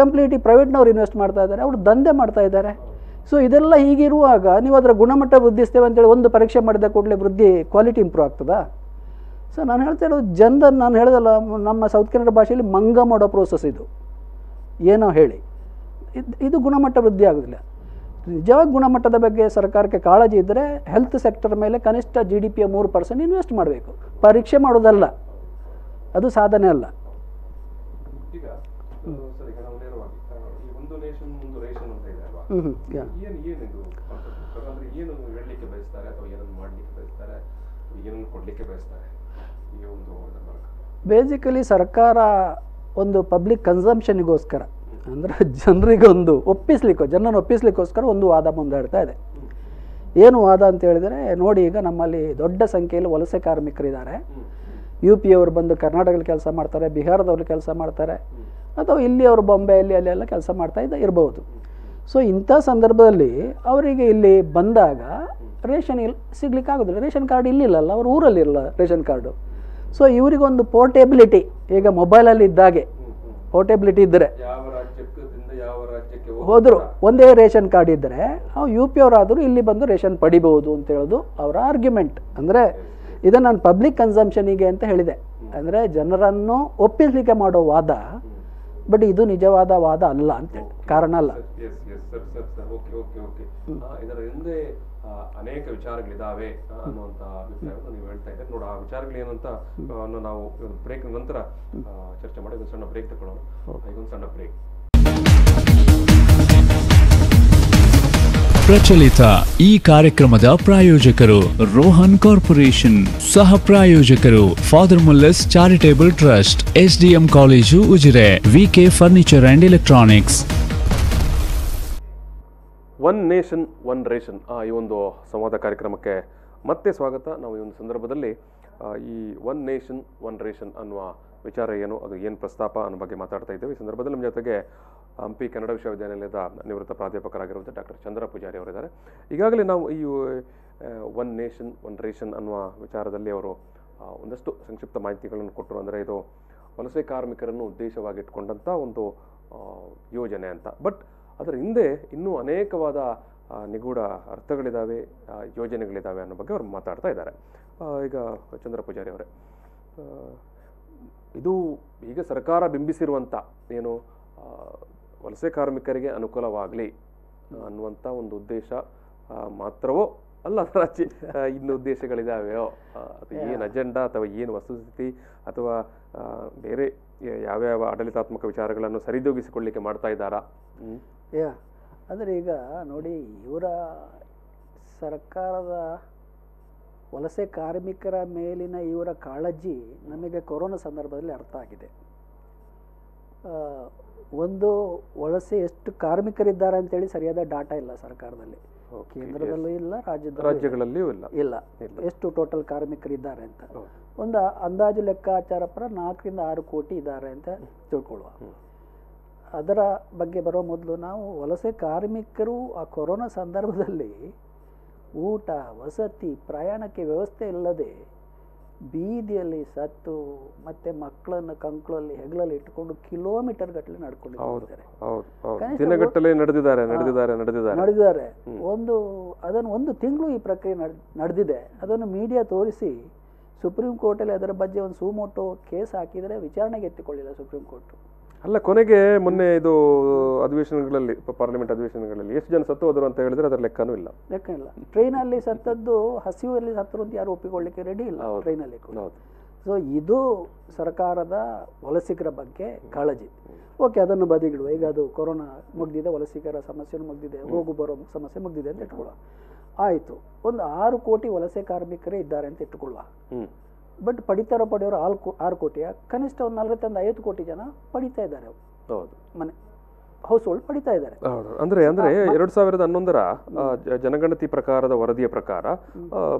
ಕಂಪ್ಲೀಟ್ಲಿ ಪ್ರೈವೇಟ್ನವ್ರು ಇನ್ವೆಸ್ಟ್ ಮಾಡ್ತಾ ಇದ್ದಾರೆ, ಅವರು ದಂಧೆ ಮಾಡ್ತಾ ಇದ್ದಾರೆ. ಸೊ ಇದೆಲ್ಲ ಹೀಗಿರುವಾಗ ನೀವು ಅದರ ಗುಣಮಟ್ಟ ವೃದ್ಧಿಸ್ತೇವೆ ಅಂತೇಳಿ ಒಂದು ಪರೀಕ್ಷೆ ಮಾಡಿದ ಕೂಡಲೇ ಕ್ವಾಲಿಟಿ ಇಂಪ್ರೂವ್ ಆಗ್ತದಾ? ಸೊ ನಾನು ಹೇಳ್ತಾ ಇರೋದು ಜನರನ್ನು, ನಾನು ಹೇಳೋದಲ್ಲ, ನಮ್ಮ ಸೌತ್ ಕನ್ನಡ ಭಾಷೆಯಲ್ಲಿ ಮಂಗ ಮಾಡೋ ಪ್ರೋಸೆಸ್ ಇದು. ಏನೋ ಹೇಳಿ ಇದು ಗುಣಮಟ್ಟ ವೃದ್ಧಿ ಆಗೋದಿಲ್ಲ. ನಿಜವಾಗಿ ಗುಣಮಟ್ಟದ ಬಗ್ಗೆ ಸರ್ಕಾರಕ್ಕೆ ಕಾಳಜಿ ಇದ್ದರೆ ಹೆಲ್ತ್ ಸೆಕ್ಟರ್ ಮೇಲೆ ಕನಿಷ್ಠ GDPಯ 3% ಇನ್ವೆಸ್ಟ್ ಮಾಡಬೇಕು. ಪರೀಕ್ಷೆ ಮಾಡೋದಲ್ಲ, ಅದು ಸಾಧನೆ ಅಲ್ಲ. ಈಗ ಸರಿ, ನಾವು ನೇರವಾಗಿ ಈ ಒಂದು ನೇಷನ್ ಒಂದು ರೇಷನ್ ಅಂತ ಇದೆ ಅಲ್ವಾ? ಏನಿದು ಅಂದ್ರೆ ಏನು ಹೇಳಲಿಕ್ಕೆ ಬಯಸ್ತಾರೆ ಅಥವಾ ಏನನ್ನು ಮಾಡಲಿಕ್ಕೆ ಬಯಸ್ತಾರೆ, ಏನನ್ನು ಕೊಡಲಿಕ್ಕೆ ಬಯಸ್ತಾರೆ ಈ ಒಂದು ಮೂಲಕ? ಬೇಸಿಕಲಿ ಸರ್ಕಾರ ಒಂದು ಪಬ್ಲಿಕ್ ಕನ್ಸಂಪ್ಷನ್ಗೋಸ್ಕರ, ಅಂದರೆ ಜನರಿಗೊಂದು ಜನರನ್ನು ಒಪ್ಪಿಸ್ಲಿಕ್ಕೋಸ್ಕರ ಒಂದು ವಾದ ಮುಂದಾಡ್ತಾ ಇದೆ. ಏನು ವಾದ ಅಂತ ಹೇಳಿದರೆ, ನೋಡಿ ಈಗ ನಮ್ಮಲ್ಲಿ ದೊಡ್ಡ ಸಂಖ್ಯೆಯಲ್ಲಿ ವಲಸೆ ಕಾರ್ಮಿಕರಿದ್ದಾರೆ. UP ಅವರು ಬಂದು ಕರ್ನಾಟಕದಲ್ಲಿ ಕೆಲಸ ಮಾಡ್ತಾರೆ, ಬಿಹಾರದವರು ಕೆಲಸ ಮಾಡ್ತಾರೆ, ಅಥವಾ ಇಲ್ಲಿ ಅವರು ಬೊಂಬೆಯಲ್ಲಿ ಅಲ್ಲೆಲ್ಲ ಕೆಲಸ ಮಾಡ್ತಾ ಇರ್ಬೋದು. ಸೊ ಇಂಥ ಸಂದರ್ಭದಲ್ಲಿ ಅವರಿಗೆ ಇಲ್ಲಿ ಬಂದಾಗ ರೇಷನ್ ಸಿಗ್ಲಿಕ್ಕೆ ಆಗೋದಿಲ್ಲ. ರೇಷನ್ ಕಾರ್ಡ್ ಇಲ್ಲಿಲ್ಲಲ್ಲ, ಅವ್ರ ಊರಲ್ಲಿರಲ್ಲ ರೇಷನ್ ಕಾರ್ಡು. ಸೊ ಇವರಿಗೊಂದು ಪೋರ್ಟೇಬಿಲಿಟಿ, ಈಗ ಮೊಬೈಲಲ್ಲಿ ಇದ್ದಾಗೆ ಪೋರ್ಟೇಬಿಲಿಟಿ ಇದ್ದರೆ ಹೋದರು ಒಂದೇ ರೇಷನ್ ಕಾರ್ಡ್ ಇದ್ದರೆ ಅವು UP ಅವರಾದರೂ ಇಲ್ಲಿ ಬಂದು ರೇಷನ್ ಪಡಿಬಹುದು ಅಂತ ಹೇಳೋದು ಅವರ ಆರ್ಗ್ಯುಮೆಂಟ್. ಅಂದರೆ ಇದನ್ನು ನಾನು ಪಬ್ಲಿಕ್ ಕನ್ಸಂಪ್ಷನಿಗೆ ಅಂತ ಹೇಳಿದೆ, ಅಂದರೆ ಜನರನ್ನು ಒಪ್ಪಿಸಲಿಕ್ಕೆ ಮಾಡೋ ವಾದ. ಬಟ್ ಇದು ನಿಜವಾದ ವಾದ ಅಲ್ಲ ಅಂತೇಳಿ, ಕಾರಣ ಅಲ್ಲ. ಇದರ ಹಿಂದೆ ಅನೇಕ ವಿಚಾರಗಳಿದಾವೆ ಅನ್ನುವಂಥ ಅಭಿಪ್ರಾಯವನ್ನು ನೀವು ಹೇಳ್ತಾ ಇದ್ದೀರಿ. ನೋಡಿ, ಆ ವಿಚಾರಗಳೇನು ಅಂತ ನಾವು ಬ್ರೇಕ್ ನಂತರ ಚರ್ಚೆ ಮಾಡಿ ಒಂದು ಸಣ್ಣ ಬ್ರೇಕ್ ತಗೊಳ್ಳೋಣ. ಈಗೊಂದು ಸಣ್ಣ ಬ್ರೇಕ್. ಪ್ರಚಲಿತ ಈ ಕಾರ್ಯಕ್ರಮದ ಪ್ರಾಯೋಜಕರು ರೋಹನ್ ಕಾರ್ಪೊರೇಷನ್, ಸಹ ಪ್ರಾಯೋಜಕರು father Mullers charitable trust, SDM college Ujire, VK furniture and electronics. One nation one ration ಈ ಒಂದು ಸಂವಾದ ಕಾರ್ಯಕ್ರಮಕ್ಕೆ ಮತ್ತೆ ಸ್ವಾಗತ. ನಾವು ಈ ಒಂದು ಸಂದರ್ಭದಲ್ಲಿ ಈ ಒನ್ ನೇಷನ್ ಒನ್ ರೇಷನ್ ಅನ್ನುವ ವಿಚಾರ ಏನು, ಅದು ಏನು ಪ್ರಸ್ತಾಪ ಅನ್ನೋ ಬಗ್ಗೆ ಮಾತಾಡ್ತಾ ಇದ್ದೇವೆ. ಈ ಸಂದರ್ಭದಲ್ಲಿ ನಮ್ಮ ಜೊತೆಗೆ ಹಂಪಿ ಕನ್ನಡ ವಿಶ್ವವಿದ್ಯಾನಿಲಯದ ನಿವೃತ್ತ ಪ್ರಾಧ್ಯಾಪಕರಾಗಿರುವಂಥ ಡಾಕ್ಟರ್ ಚಂದ್ರ ಪೂಜಾರಿ ಅವರಿದ್ದಾರೆ. ಈಗಾಗಲೇ ನಾವು ಈ ಒನ್ ನೇಷನ್ ಒನ್ ರೇಷನ್ ಅನ್ನುವ ವಿಚಾರದಲ್ಲಿ ಅವರು ಒಂದಷ್ಟು ಸಂಕ್ಷಿಪ್ತ ಮಾಹಿತಿಗಳನ್ನು ಕೊಟ್ಟರು. ಅಂದರೆ ಇದು ವಲಸೆ ಕಾರ್ಮಿಕರನ್ನು ಉದ್ದೇಶವಾಗಿಟ್ಕೊಂಡಂಥ ಒಂದು ಯೋಜನೆ ಅಂತ. ಬಟ್ ಅದರ ಹಿಂದೆ ಇನ್ನೂ ಅನೇಕವಾದ ನಿಗೂಢ ಅರ್ಥಗಳಿದ್ದಾವೆ, ಯೋಜನೆಗಳಿದ್ದಾವೆ ಅನ್ನೋ ಬಗ್ಗೆ ಅವರು ಮಾತಾಡ್ತಾ ಇದ್ದಾರೆ. ಈಗ ಚಂದ್ರ ಪೂಜಾರಿ ಅವರೇ, ಇದು ಈಗ ಸರ್ಕಾರ ಬಿಂಬಿಸಿರುವಂಥ ಏನು ವಲಸೆ ಕಾರ್ಮಿಕರಿಗೆ ಅನುಕೂಲವಾಗಲಿ ಅನ್ನುವಂಥ ಒಂದು ಉದ್ದೇಶ ಮಾತ್ರವೋ ಅಲ್ಲ, ಇನ್ನು ಉದ್ದೇಶಗಳಿದ್ದಾವೆಯೋ, ಅದು ಏನು ಅಜೆಂಡಾ ಅಥವಾ ಏನು ವಸ್ತುಸ್ಥಿತಿ ಅಥವಾ ಬೇರೆ ಯಾವ್ಯಾವ ಆಡಳಿತಾತ್ಮಕ ವಿಚಾರಗಳನ್ನು ಸರಿದೂಗಿಸಿಕೊಳ್ಳಿಕ್ಕೆ ಮಾಡ್ತಾ ಇದ್ದಾರಾ? ಅಂದರೆ ಈಗ ನೋಡಿ, ಇವರ ಸರ್ಕಾರದ ವಲಸೆ ಕಾರ್ಮಿಕರ ಮೇಲಿನ ಇವರ ಕಾಳಜಿ ನಮಗೆ ಕೊರೋನಾ ಸಂದರ್ಭದಲ್ಲಿ ಅರ್ಥ ಆಗಿದೆ. ಒಂದು ವಲಸೆ ಎಷ್ಟು ಕಾರ್ಮಿಕರಿದ್ದಾರೆ ಅಂತೇಳಿ ಸರಿಯಾದ ಡಾಟಾ ಇಲ್ಲ ಸರ್ಕಾರದಲ್ಲಿ, ಕೇಂದ್ರದಲ್ಲೂ ಇಲ್ಲ, ರಾಜ್ಯಗಳಲ್ಲಿಯೂ ಇಲ್ಲ. ಎಷ್ಟು ಟೋಟಲ್ ಕಾರ್ಮಿಕರಿದ್ದಾರೆ ಅಂತ ಒಂದು ಅಂದಾಜು ಲೆಕ್ಕಾಚಾರ ಪ್ರಕಾರ 4 ರಿಂದ 6 ಕೋಟಿ ಇದ್ದಾರೆ ಅಂತ ತಿಳ್ಕೊಳ್ಳುವ. ಅದರ ಬಗ್ಗೆ ಬರೋ ಮೊದಲು ನಾವು ವಲಸೆ ಕಾರ್ಮಿಕರು ಆ ಕೊರೋನಾ ಸಂದರ್ಭದಲ್ಲಿ ಊಟ, ವಸತಿ, ಪ್ರಯಾಣಕ್ಕೆ ವ್ಯವಸ್ಥೆ ಇಲ್ಲದೆ ಬೀದಿಯಲ್ಲಿ ಸತ್ತು ಮತ್ತೆ ಮಕ್ಕಳನ್ನು ಕಂಕಳಲ್ಲಿ ಹೆಗಲಲ್ಲಿ ಇಟ್ಕೊಂಡು ಕಿಲೋಮೀಟರ್ ಗಟ್ಟಲೆ ನಡ್ಕೊಂಡಿದ್ದಾರೆ. ಅದನ್ನು 1 ತಿಂಗಳು ಈ ಪ್ರಕ್ರಿಯೆ ನಡೆದಿದೆ. ಅದನ್ನು ಮೀಡಿಯಾ ತೋರಿಸಿ ಸುಪ್ರೀಂ ಕೋರ್ಟಲ್ಲಿ ಅದರ ಬಗ್ಗೆ ಒಂದು ಸುಮೋಟೋ ಕೇಸ್ ಹಾಕಿದರೆ ವಿಚಾರಣೆಗೆ ಎತ್ತಿಕೊಳ್ಳಿಲ್ಲ ಸುಪ್ರೀಂ ಕೋರ್ಟ್. ಅಲ್ಲ, ಕೊನೆಗೆ ಮೊನ್ನೆ ಇದು ಅಧಿವೇಶನಗಳಲ್ಲಿ, ಪಾರ್ಲಿಮೆಂಟ್ ಅಧಿವೇಶನಗಳಲ್ಲಿ ಎಷ್ಟು ಜನ ಸತ್ತು ಹೋದರು ಅಂತ ಹೇಳಿದ್ರೆ ಅದರ ಲೆಕ್ಕನೂ ಇಲ್ಲ. ಟ್ರೈನಲ್ಲಿ ಸತ್ತದ್ದು, ಹಸಿವಲ್ಲಿ ಸತ್ತರು ಅಂತ ಯಾರು ಒಪ್ಪಿಕೊಳ್ಳಿಕ್ಕೆ ರೆಡಿ ಇಲ್ಲ ಟ್ರೈನಲ್ಲಿ. ಸೊ ಇದು ಸರ್ಕಾರದ ವಲಸಿಗರ ಬಗ್ಗೆ ಕಾಳಜಿ. ಓಕೆ, ಅದನ್ನು ಬದಿಗಿಡುವ. ಈಗ ಅದು ಕೊರೋನಾ ಮುಗ್ದಿದೆ, ವಲಸಿಗರ ಸಮಸ್ಯೆನೂ ಮುಗ್ದಿದೆ, ಹೋಗು ಬರೋ ಸಮಸ್ಯೆ ಮುಗ್ದಿದೆ ಅಂತ ಇಟ್ಕೊಳ್ಳುವ. ಆಯಿತು, ಒಂದು 6 ಕೋಟಿ ವಲಸೆ ಕಾರ್ಮಿಕರೇ ಇದ್ದಾರೆ ಅಂತ ಇಟ್ಟುಕೊಳ್ಳುವ. ಬಟ್ ಪಡಿಯೋರು 6 ಕೋಟಿಯ ಕನಿಷ್ಠ ಒಂದು 40-50 ಕೋಟಿ ಜನ ಪಡಿತಾ ಇದ್ದಾರೆ. ಹೌದು, ಮನೆ ಹೌಸ್ ಹೋಲ್ಡ್ ಪಡಿತಾ ಇದ್ದಾರೆ. ಅಂದ್ರೆ 2011ರ ಜನಗಣತಿ ಪ್ರಕಾರದ ವರದಿಯ ಪ್ರಕಾರ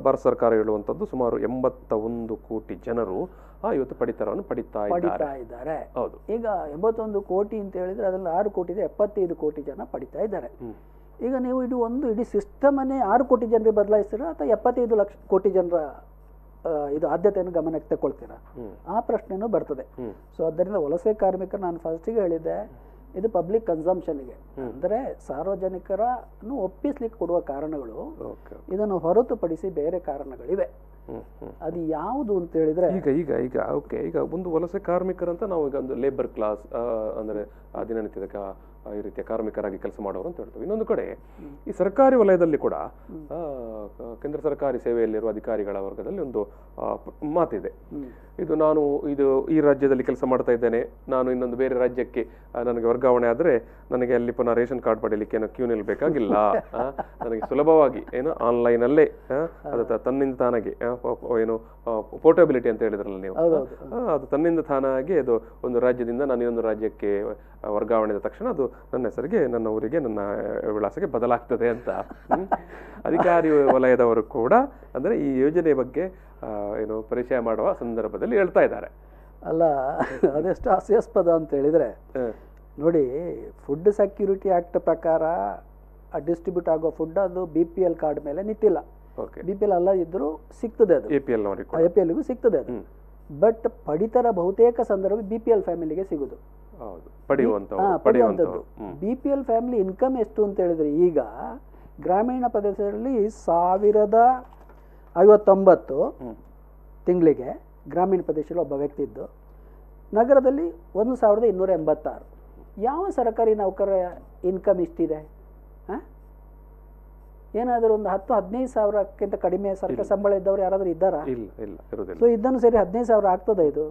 ಭಾರತ ಸರ್ಕಾರ ಹೇಳುವಂತದ್ದು ಸುಮಾರು 81 ಕೋಟಿ ಜನರು ಇವತ್ತು ಪಡಿತರವನ್ನು ಪಡಿತಾ ಇದ್ದಾರೆ. ಹೌದು, ಈಗ 81 ಕೋಟಿ ಅಂತ ಹೇಳಿದ್ರೆ ಅದರಲ್ಲಿ 6 ಕೋಟಿ ಇದೆ, 75 ಕೋಟಿ ಜನ ಪಡಿತಾ ಇದ್ದಾರೆ. ಈಗ ನೀವು ಇಡೀ ಸಿಸ್ಟಮನ್ನೇ 6 ಕೋಟಿ ಜನರಿಗೆ ಬದಲಾಯಿಸ್ತೀರಾ ಅಥವಾ 75 ಲಕ್ಷ ಕೋಟಿ ಜನರ ಇದು ಆದ್ಯತೆಯನ್ನು ಗಮನಕ್ಕೆ ತಗೊಳ್ತೀರಾ? ಆ ಪ್ರಶ್ನೆನೂ ಬರ್ತದೆ. ಸೊ ಆದ್ದರಿಂದ ವಲಸೆ ಕಾರ್ಮಿಕರು, ನಾನು ಫಸ್ಟಿಗೆ ಹೇಳಿದ್ದೆ, ಇದು ಪಬ್ಲಿಕ್ ಕನ್ಸಂಪ್ಷನ್ಗೆ, ಅಂದರೆ ಸಾರ್ವಜನಿಕರನ್ನು ಒಪ್ಪಿಸ್ಲಿಕ್ಕೆ ಕೊಡುವ ಕಾರಣಗಳು, ಇದನ್ನು ಹೊರತುಪಡಿಸಿ ಬೇರೆ ಕಾರಣಗಳಿವೆ. ಅದು ಯಾವುದು ಅಂತ ಹೇಳಿದ್ರೆ ಈಗ ಒಂದು ವಲಸೆ ಕಾರ್ಮಿಕರಂತ ನಾವು ಈಗ ಒಂದು ಲೇಬರ್ ಕ್ಲಾಸ್, ಅಂದರೆ ದಿನನಿತ್ಯದ ಈ ರೀತಿಯ ಕಾರ್ಮಿಕರಾಗಿ ಕೆಲಸ ಮಾಡೋರು ಅಂತ ಹೇಳ್ತೀವಿ. ಇನ್ನೊಂದು ಕಡೆ ಈ ಸರ್ಕಾರಿ ವಲಯದಲ್ಲಿ ಕೂಡ ಕೇಂದ್ರ ಸರ್ಕಾರಿ ಸೇವೆಯಲ್ಲಿರುವ ಅಧಿಕಾರಿಗಳ ವರ್ಗದಲ್ಲಿ ಒಂದು ಮಾತಿದೆ. ಇದು ಈ ರಾಜ್ಯದಲ್ಲಿ ಕೆಲಸ ಮಾಡ್ತಾ ಇದ್ದೇನೆ, ನಾನು ಇನ್ನೊಂದು ಬೇರೆ ರಾಜ್ಯಕ್ಕೆ ನನಗೆ ವರ್ಗಾವಣೆ ಆದರೆ ನನಗೆ ಅಲ್ಲಿ ಪುನಃ ರೇಷನ್ ಕಾರ್ಡ್ ಪಡೀಲಿಕ್ಕೆ ಏನೋ ಕ್ಯೂ ನಿಲ್ಬೇಕಾಗಿಲ್ಲ, ನನಗೆ ಸುಲಭವಾಗಿ ಏನು ಆನ್ಲೈನಲ್ಲೇ ಅದು ತನ್ನಿಂದ ತಾನಾಗಿ ಏನು ಪೋರ್ಟಬಿಲಿಟಿ ಅಂತ ಹೇಳಿದ್ರಲ್ಲ ನೀವು, ಅದು ತನ್ನಿಂದ ತಾನಾಗಿ ಅದು ಒಂದು ರಾಜ್ಯದಿಂದ ನಾನು ಇನ್ನೊಂದು ರಾಜ್ಯಕ್ಕೆ ವರ್ಗಾವಣೆ ಆದ ತಕ್ಷಣ ಅದು ನನ್ನ ಹೆಸರಿಗೆ, ನನ್ನ ಊರಿಗೆ, ನನ್ನ ವಿಳಾಸಕ್ಕೆ ಬದಲಾಗ್ತದೆ ಅಂತ ಅಧಿಕಾರಿ ವಲಯದವರು ಕೂಡ ಅಂದರೆ ಈ ಯೋಜನೆ ಬಗ್ಗೆ ಪರಿಚಯ ಮಾಡುವ ಸಂದರ್ಭದಲ್ಲಿ ಹೇಳ್ತಾ ಇದ್ದಾರೆ. ಅಲ್ಲ ಅದೆಷ್ಟು ಹಾಸ್ಯಾಸ್ಪದ ಅಂತ ಹೇಳಿದರೆ, ನೋಡಿ ಫುಡ್ ಸೆಕ್ಯೂರಿಟಿ ಆ್ಯಕ್ಟ್ ಪ್ರಕಾರ ಡಿಸ್ಟ್ರಿಬ್ಯೂಟ್ ಆಗೋ ಫುಡ್ ಅದು BPL ಕಾರ್ಡ್ ಮೇಲೆ ನಿಂತಿಲ್ಲ. BPL ಅಲ್ಲ ಇದ್ದರೂ ಸಿಗ್ತದೆ, ಅದು APLಗೂ ಸಿಗ್ತದೆ ಅದು. ಬಟ್ ಪಡಿತರ ಬಹುತೇಕ ಸಂದರ್ಭ BPL ಫ್ಯಾಮಿಲಿಗೆ ಸಿಗೋದು, ಪಡೆಯುವಂಥದ್ದು. BPL ಫ್ಯಾಮಿಲಿ ಇನ್ಕಮ್ ಎಷ್ಟು ಅಂತ ಹೇಳಿದ್ರೆ, ಈಗ ಗ್ರಾಮೀಣ ಪ್ರದೇಶದಲ್ಲಿ 1059 ತಿಂಗಳಿಗೆ ಗ್ರಾಮೀಣ ಪ್ರದೇಶದಲ್ಲಿ ಒಬ್ಬ ವ್ಯಕ್ತಿ ಇದ್ದು, ನಗರದಲ್ಲಿ 1286. ಯಾವ ಸರ್ಕಾರಿ ನೌಕರ ಇನ್ಕಮ್ ಇಷ್ಟಿದೆ? ಏನಾದರೂ ಒಂದು 10-15 ಸಾವಿರಕ್ಕಿಂತ ಕಡಿಮೆ ಸರ್ಕಾರ ಸಂಬಳ ಇದ್ದವ್ರು ಯಾರಾದರೂ ಇದ್ದಾರಾ? ಸೊ ಇದನ್ನು ಸೇರಿ 15 ಸಾವಿರ ಆಗ್ತದೆ ಇದು.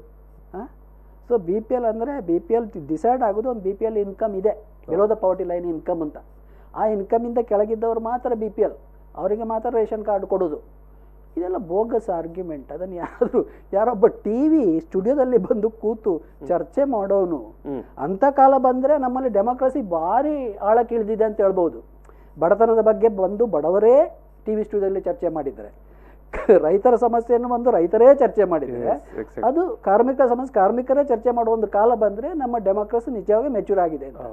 ಸೊ BPL ಅಂದರೆ BPL ಡಿಸೈಡ್ ಆಗೋದು ಒಂದು BPL ಇನ್ಕಮ್ ಇದೆ, below the poverty line income ಅಂತ. ಆ ಇನ್ಕಮಿಂದ ಕೆಳಗಿದ್ದವ್ರು ಮಾತ್ರ BPL, ಅವರಿಗೆ ಮಾತ್ರ ರೇಷನ್ ಕಾರ್ಡ್ ಕೊಡೋದು. ಇದೆಲ್ಲ ಬೋಗಸ್ ಆರ್ಗ್ಯುಮೆಂಟ್. ಅದನ್ನು ಯಾರೊಬ್ಬ TV ಸ್ಟುಡಿಯೋದಲ್ಲಿ ಬಂದು ಕೂತು ಚರ್ಚೆ ಮಾಡೋನು, ಅಂಥ ಕಾಲ ಬಂದರೆ ನಮ್ಮಲ್ಲಿ ಡೆಮೋಕ್ರಸಿ ಭಾರಿ ಆಳಕ್ಕೆ ಇಳಿದಿದೆ ಅಂತ ಹೇಳ್ಬೋದು. ಬಡತನದ ಬಗ್ಗೆ ಬಂದು ಬಡವರೇ TV ಸ್ಟುಡಿಯೋದಲ್ಲಿ ಚರ್ಚೆ ಮಾಡಿದ್ದಾರೆ, ರೈತರ ಸಮಸ್ಯೆಯನ್ನು ಬಂದು ರೈತರೇ ಚರ್ಚೆ ಮಾಡಿದರೆ, ಅದು ಕಾರ್ಮಿಕರ ಸಮಸ್ಯೆ ಕಾರ್ಮಿಕರೇ ಚರ್ಚೆ ಮಾಡೋ ಒಂದು ಕಾಲ ಬಂದರೆ ನಮ್ಮ ಡೆಮೋಕ್ರಸಿ ನಿಜವಾಗಿ ಮೆಚೂರ್ ಆಗಿದೆ ಅಂತ.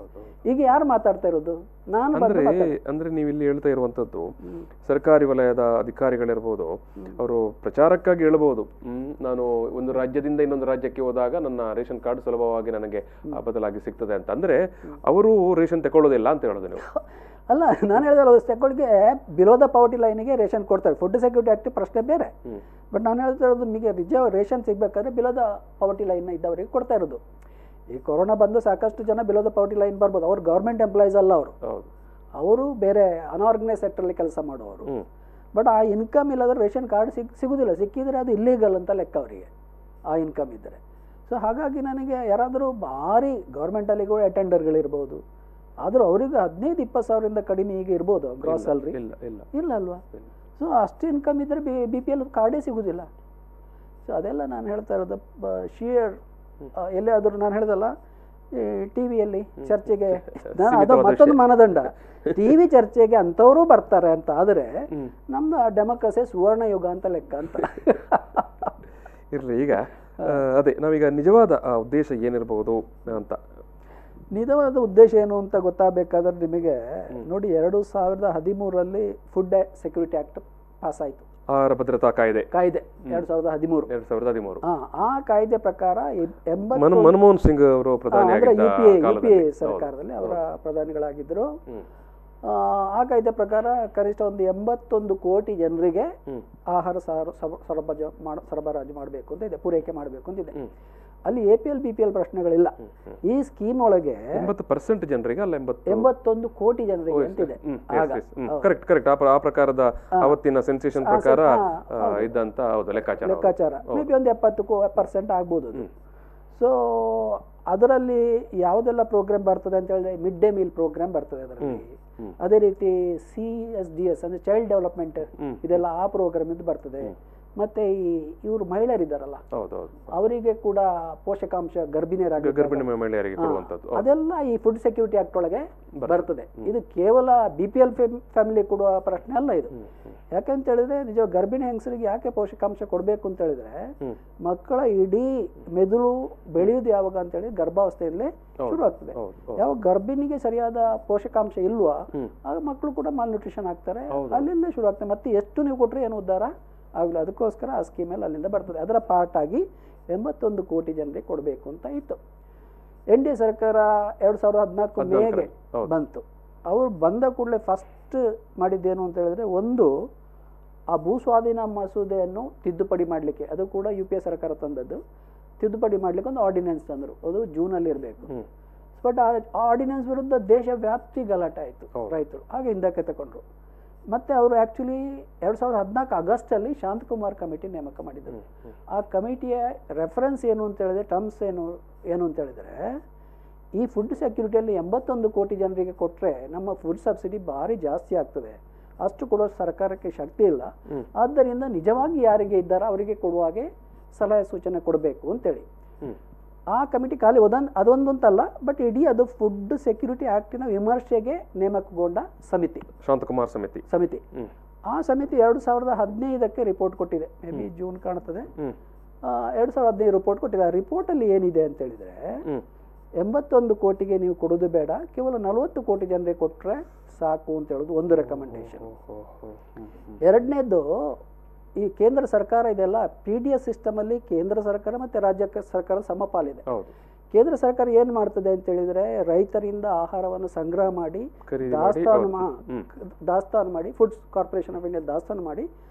ಈಗ ಯಾರು ಮಾತಾಡ್ತಾ ಇರೋದು? ನಾನು ಅಂದ್ರೆ ನೀವು ಇಲ್ಲಿ ಹೇಳ್ತಾ ಇರುವಂತದ್ದು, ಸರ್ಕಾರಿ ವಲಯದ ಅಧಿಕಾರಿಗಳಿರ್ಬೋದು, ಅವರು ಪ್ರಚಾರಕ್ಕಾಗಿ ಹೇಳ್ಬೋದು, ನಾನು ಒಂದು ರಾಜ್ಯದಿಂದ ಇನ್ನೊಂದು ರಾಜ್ಯಕ್ಕೆ ಹೋದಾಗ ನನ್ನ ರೇಷನ್ ಕಾರ್ಡ್ ಸುಲಭವಾಗಿ ನನಗೆ ಬದಲಾಗಿ ಸಿಗ್ತದೆ ಅಂತ. ಅಂದ್ರೆ ಅವರು ರೇಷನ್ ತಗೊಳ್ಳೋದಿಲ್ಲ ಅಂತ ಹೇಳೋದು ನೀವು? ಅಲ್ಲ, ನಾನು ಹೇಳಿದಲ್ಲ, ತಗೊಳ್ಳಿಗೆ ಬಿಲೋ ದ ಪಾವರ್ಟಿ ಲೈನಿಗೆ ರೇಷನ್ ಕೊಡ್ತಾರೆ. ಫುಡ್ ಸೆಕ್ಯೂರಿಟಿ ಆ್ಯಕ್ಟ್ ಪ್ರಶ್ನೆ ಬೇರೆ. ಬಟ್ ನಾನು ಹೇಳ್ತಾ ಇರೋದು, ನಿಮಗೆ ನಿಜ ರೇಷನ್ ಸಿಗಬೇಕಾದ್ರೆ ಬಿಲೋ ದ ಪಾವರ್ಟಿ ಲೈನ್ ಇದ್ದವರಿಗೆ ಕೊಡ್ತಾ ಇರೋದು. ಈ ಕೊರೋನಾ ಬಂದು ಸಾಕಷ್ಟು ಜನ ಬಿಲೋ ದ ಪಾವರ್ಟಿ ಲೈನ್ ಬರ್ಬೋದು. ಅವ್ರು ಗೌರ್ಮೆಂಟ್ ಎಂಪ್ಲಾಯೀಸ್ ಅಲ್ಲ, ಅವರು ಬೇರೆ ಅನ್ಆರ್ಗನೈಸ್ ಸೆಕ್ಟರಲ್ಲಿ ಕೆಲಸ ಮಾಡೋರು. ಬಟ್ ಆ ಇನ್ಕಮ್ ಇಲ್ಲದ್ರೆ ರೇಷನ್ ಕಾರ್ಡ್ ಸಿಗೋದಿಲ್ಲ. ಸಿಕ್ಕಿದರೆ ಅದು ಇಲ್ಲೀಗಲ್ ಅಂತ ಲೆಕ್ಕ ಅವರಿಗೆ, ಆ ಇನ್ಕಮ್ ಇದ್ದರೆ. ಸೊ ಹಾಗಾಗಿ ನನಗೆ ಯಾರಾದರೂ ಭಾರಿ ಗೌರ್ಮೆಂಟಲ್ಲಿ ಕೂಡ ಅಟೆಂಡರ್ಗಳಿರ್ಬೋದು, ಆದರೂ ಅವರಿಗೆ 15-20 ಸಾವಿರದಿಂದ ಕಡಿಮೆ ಈಗ ಇರ್ಬೋದು ಗ್ರಾಸ್ ಸ್ಯಾಲ್ರಿ, ಇಲ್ಲ ಅಲ್ವಾ? ಸೊ ಅಷ್ಟು ಇನ್ಕಮ್ ಇದ್ದರೆ BPL ಕಾರ್ಡೇ ಸಿಗೋದಿಲ್ಲ. ಸೊ ಅದೆಲ್ಲ ನಾನು ಹೇಳ್ತಾ ಇರೋದು ಶಿಯರ್. ಎಲ್ಲೇ ಆದರೂ ನಾನು ಹೇಳ್ದಲ್ಲ, TVಯಲ್ಲಿ ಚರ್ಚೆಗೆ ಅದು ಮತ್ತೊಂದು ಮಾನದಂಡ, TV ಚರ್ಚೆಗೆ ಅಂಥವರು ಬರ್ತಾರೆ ಅಂತ ಆದರೆ ನಮ್ದು ಡೆಮೋಕ್ರಸಿ ಸುವರ್ಣ ಯುಗ ಅಂತ ಲೆಕ್ಕ ಅಂತ. ಇರಲಿ, ಈಗ ಅದೇ ನಾವೀಗ ನಿಜವಾದ ಉದ್ದೇಶ ಏನಿರಬಹುದು ಅಂತ, ನಿಜವಾದ ಉದ್ದೇಶ ಏನು ಅಂತ ಗೊತ್ತಾಗಬೇಕಾದ್ರೆ ನಿಮಗೆ ನೋಡಿ, 2013ರಲ್ಲಿ ಫುಡ್ ಸೆಕ್ಯೂರಿಟಿ ಆ್ಯಕ್ಟ್ ಪಾಸ್ ಆಯಿತು, ಆಹಾರ ಭದ್ರತಾ ಕಾಯ್ದೆ 2013. ಆ ಕಾಯ್ದೆ ಪ್ರಕಾರ ಮನಮೋಹನ್ ಸಿಂಗ್ ಅವರು UPA ಸರ್ಕಾರದಲ್ಲಿ ಅವರ ಪ್ರಧಾನಿಗಳಾಗಿದ್ದರು. ಆ ಕಾಯ್ದೆ ಪ್ರಕಾರ ಕನಿಷ್ಠ ಒಂದು 81 ಕೋಟಿ ಜನರಿಗೆ ಆಹಾರ ಸರಬರಾಜು ಮಾಡಬೇಕು ಅಂತ ಇದೆ, ಪೂರೈಕೆ ಮಾಡಬೇಕು ಅಂತ ಇದೆ. ಅಲ್ಲಿ APL BPL ಪ್ರಶ್ನೆಗಳಿಲ್ಲ. ಈ ಸ್ಕೀಮ್ ಒಳಗೆ 80% ಜನರಿಗೆ, ಅಲ್ಲ 81 ಕೋಟಿ ಜನರಿಗೆ ಅಂತಿದೆ. ಕರೆಕ್ಟ್. ಆ ಪ್ರಕಾರದ ಅವತ್ತಿನ ಸೆನ್ಸೇಷನ್ ಪ್ರಕಾರ ಇದ್ದಂತ ಲೆಕ್ಕಾಚಾರ ಮೇ ಬಿ ಒಂದು 70% ಆಗ್ಬೋದು ಅದು. ಸೊ ಅದರಲ್ಲಿ ಯಾವುದೆಲ್ಲ ಪ್ರೋಗ್ರಾಮ್ ಬರ್ತದೆ ಅಂತ ಹೇಳಿದ್ರೆ, ಮಿಡ್ ಡೇ ಮೀಲ್ ಪ್ರೋಗ್ರಾಮ್ ಬರ್ತದೆ ಅದರಲ್ಲಿ. ಅದೇ ರೀತಿ CSDS ಅಂದ್ರೆ ಚೈಲ್ಡ್ ಡೆವಲಪ್ಮೆಂಟ್, ಇದೆಲ್ಲ ಆ ಪ್ರೋಗ್ರಾಮ್ ಇದು ಬರ್ತದೆ. ಮತ್ತೆ ಇವರು ಮಹಿಳೆಯರಿದ್ದಾರಲ್ಲ, ಅವರಿಗೆ ಕೂಡ ಪೋಷಕಾಂಶ ಗರ್ಭಿಣಿ ಮಹಿಳೆಯರಿಗೆ ಕೊಡುವಂತದ್ದು, ಅದೆಲ್ಲ ಈ ಫುಡ್ ಸೆಕ್ಯೂರಿಟಿ ಆಕ್ಟ್ ಒಳಗೆ ಬರ್ತದೆ. ಇದು ಕೇವಲ BPL ಫ್ಯಾಮಿಲಿ ಕೊಡುವ ಪ್ರಶ್ನೆ ಅಲ್ಲ ಇದು. ಯಾಕಂತ ಹೇಳಿದ್ರೆ, ನಿಜ ಗರ್ಭಿಣಿ ಹೆಂಗಸರಿಗೆ ಯಾಕೆ ಪೋಷಕಾಂಶ ಕೊಡಬೇಕು ಅಂತ ಹೇಳಿದ್ರೆ, ಮಕ್ಕಳ ಇಡೀ ಮೆದುಳು ಬೆಳೆಯುವುದು ಯಾವಾಗ ಅಂತ ಹೇಳಿ ಗರ್ಭಾವಸ್ಥೆಯಲ್ಲೇ ಶುರು ಆಗ್ತದೆ. ಯಾವಾಗ ಗರ್ಭಿಣಿಗೆ ಸರಿಯಾದ ಪೋಷಕಾಂಶ ಇಲ್ವಾ, ಆಗ ಮಕ್ಕಳು ಕೂಡ ಮಾಲ್ ನ್ಯೂಟ್ರಿಷನ್ ಆಗ್ತಾರೆ, ಅಲ್ಲಿಂದ ಶುರು ಆಗ್ತದೆ. ಮತ್ತೆ ಎಷ್ಟು ನೀವು ಕೊಟ್ಟರೆ ಏನು ಉದ್ಧಾರ ಆಗಲಿ, ಅದಕ್ಕೋಸ್ಕರ ಆ ಸ್ಕೀಮಲ್ಲಿ ಅಲ್ಲಿಂದ ಬರ್ತದೆ. ಅದರ ಪಾರ್ಟ್ ಆಗಿ 81 ಕೋಟಿ ಜನರಿಗೆ ಕೊಡಬೇಕು ಅಂತ ಇತ್ತು. NDA ಸರ್ಕಾರ 2014 ಮೇಗೆ ಬಂತು. ಅವರು ಬಂದ ಕೂಡಲೇ ಫಸ್ಟ್ ಮಾಡಿದ್ದೇನು ಅಂತ ಹೇಳಿದ್ರೆ, ಒಂದು ಆ ಭೂ ಸ್ವಾಧೀನ ಮಸೂದೆಯನ್ನು ತಿದ್ದುಪಡಿ ಮಾಡಲಿಕ್ಕೆ, ಅದು ಕೂಡ UPA ಸರ್ಕಾರ ತಂದದ್ದು, ತಿದ್ದುಪಡಿ ಮಾಡಲಿಕ್ಕೆ ಒಂದು ಆರ್ಡಿನೆನ್ಸ್ ತಂದರು. ಅದು ಜೂನಲ್ಲಿ ಇರಬೇಕು. ಬಟ್ ಆ ಆರ್ಡಿನೆನ್ಸ್ ವಿರುದ್ಧ ದೇಶ ವ್ಯಾಪ್ತಿ ಗಲಾಟೆ ಆಯಿತು, ರೈತರು ಹಾಗೆ ಹಿಂದಕ್ಕೆ ತಗೊಂಡ್ರು. ಮತ್ತು ಅವರು ಆ್ಯಕ್ಚುಲಿ 2014 ಆಗಸ್ಟಲ್ಲಿ ಶಾಂತಕುಮಾರ್ ಕಮಿಟಿ ನೇಮಕ ಮಾಡಿದರು. ಆ ಕಮಿಟಿಯ ರೆಫರೆನ್ಸ್ ಏನು ಅಂತ ಹೇಳಿದ್ರೆ, ಟರ್ಮ್ಸ್ ಏನು ಅಂತ ಹೇಳಿದರೆ, ಈ ಫುಡ್ ಸೆಕ್ಯೂರಿಟಿಯಲ್ಲಿ 81 ಕೋಟಿ ಜನರಿಗೆ ಕೊಟ್ಟರೆ ನಮ್ಮ ಫುಡ್ ಸಬ್ಸಿಡಿ ಭಾರಿ ಜಾಸ್ತಿ ಆಗ್ತದೆ, ಅಷ್ಟು ಕೊಡೋ ಸರ್ಕಾರಕ್ಕೆ ಶಕ್ತಿ ಇಲ್ಲ. ಆದ್ದರಿಂದ ನಿಜವಾಗಿ ಯಾರಿಗೆ ಇದ್ದಾರೋ ಅವರಿಗೆ ಕೊಡುವ ಹಾಗೆ ಸಲಹೆ ಸೂಚನೆ ಕೊಡಬೇಕು ಅಂತೇಳಿ ಆ ಕಮಿಟಿ ಖಾಲಿ ಅದೊಂದು ಅಂತಲ್ಲ, ಬಟ್ ಇಡೀ ಅದು ಫುಡ್ ಸೆಕ್ಯೂರಿಟಿ ಆಕ್ಟಿನ ವಿಮರ್ಶೆಗೆ ನೇಮಕಗೊಂಡ ಸಮಿತಿ, ಶಾಂತಕುಮಾರ್ ಸಮಿತಿ. ಆ ಸಮಿತಿ 2015ಕ್ಕೆ ರಿಪೋರ್ಟ್ ಕೊಟ್ಟಿದೆ, ಮೇ ಬಿ ಜೂನ್ ಕಾಣ್ತದೆ. 2015 ರಿಪೋರ್ಟ್ ಕೊಟ್ಟಿದ್ದಾರೆ. ಆ ರಿಪೋರ್ಟಲ್ಲಿ ಏನಿದೆ ಅಂತೇಳಿದರೆ 81 ಕೋಟಿಗೆ ನೀವು ಕೊಡೋದು ಬೇಡ, ಕೇವಲ 40 ಕೋಟಿ ಜನರಿಗೆ ಕೊಟ್ಟರೆ ಸಾಕು ಅಂತ ಹೇಳೋದು ಒಂದು ರೆಕಮೆಂಡೇಶನ್. ಎರಡನೇದು, ಈ ಕೇಂದ್ರ ಸರ್ಕಾರ ಇದೆಲ್ಲ PDS ಸಿಸ್ಟಮಲ್ಲಿ ಕೇಂದ್ರ ಸರ್ಕಾರ ಮತ್ತು ರಾಜ್ಯ ಸರ್ಕಾರ ಸಮಪಾಲಿದೆ. ಕೇಂದ್ರ ಸರ್ಕಾರ ಏನು ಮಾಡ್ತದೆ ಅಂತ ಹೇಳಿದರೆ ರೈತರಿಂದ ಆಹಾರವನ್ನು ಸಂಗ್ರಹ ಮಾಡಿ ದಾಸ್ತಾನು ಮಾಡಿ ಫುಡ್ಸ್ ಕಾರ್ಪೊರೇಷನ್ ಆಫ್ ಇಂಡಿಯಾ ದಾಸ್ತಾನು ಮಾಡಿ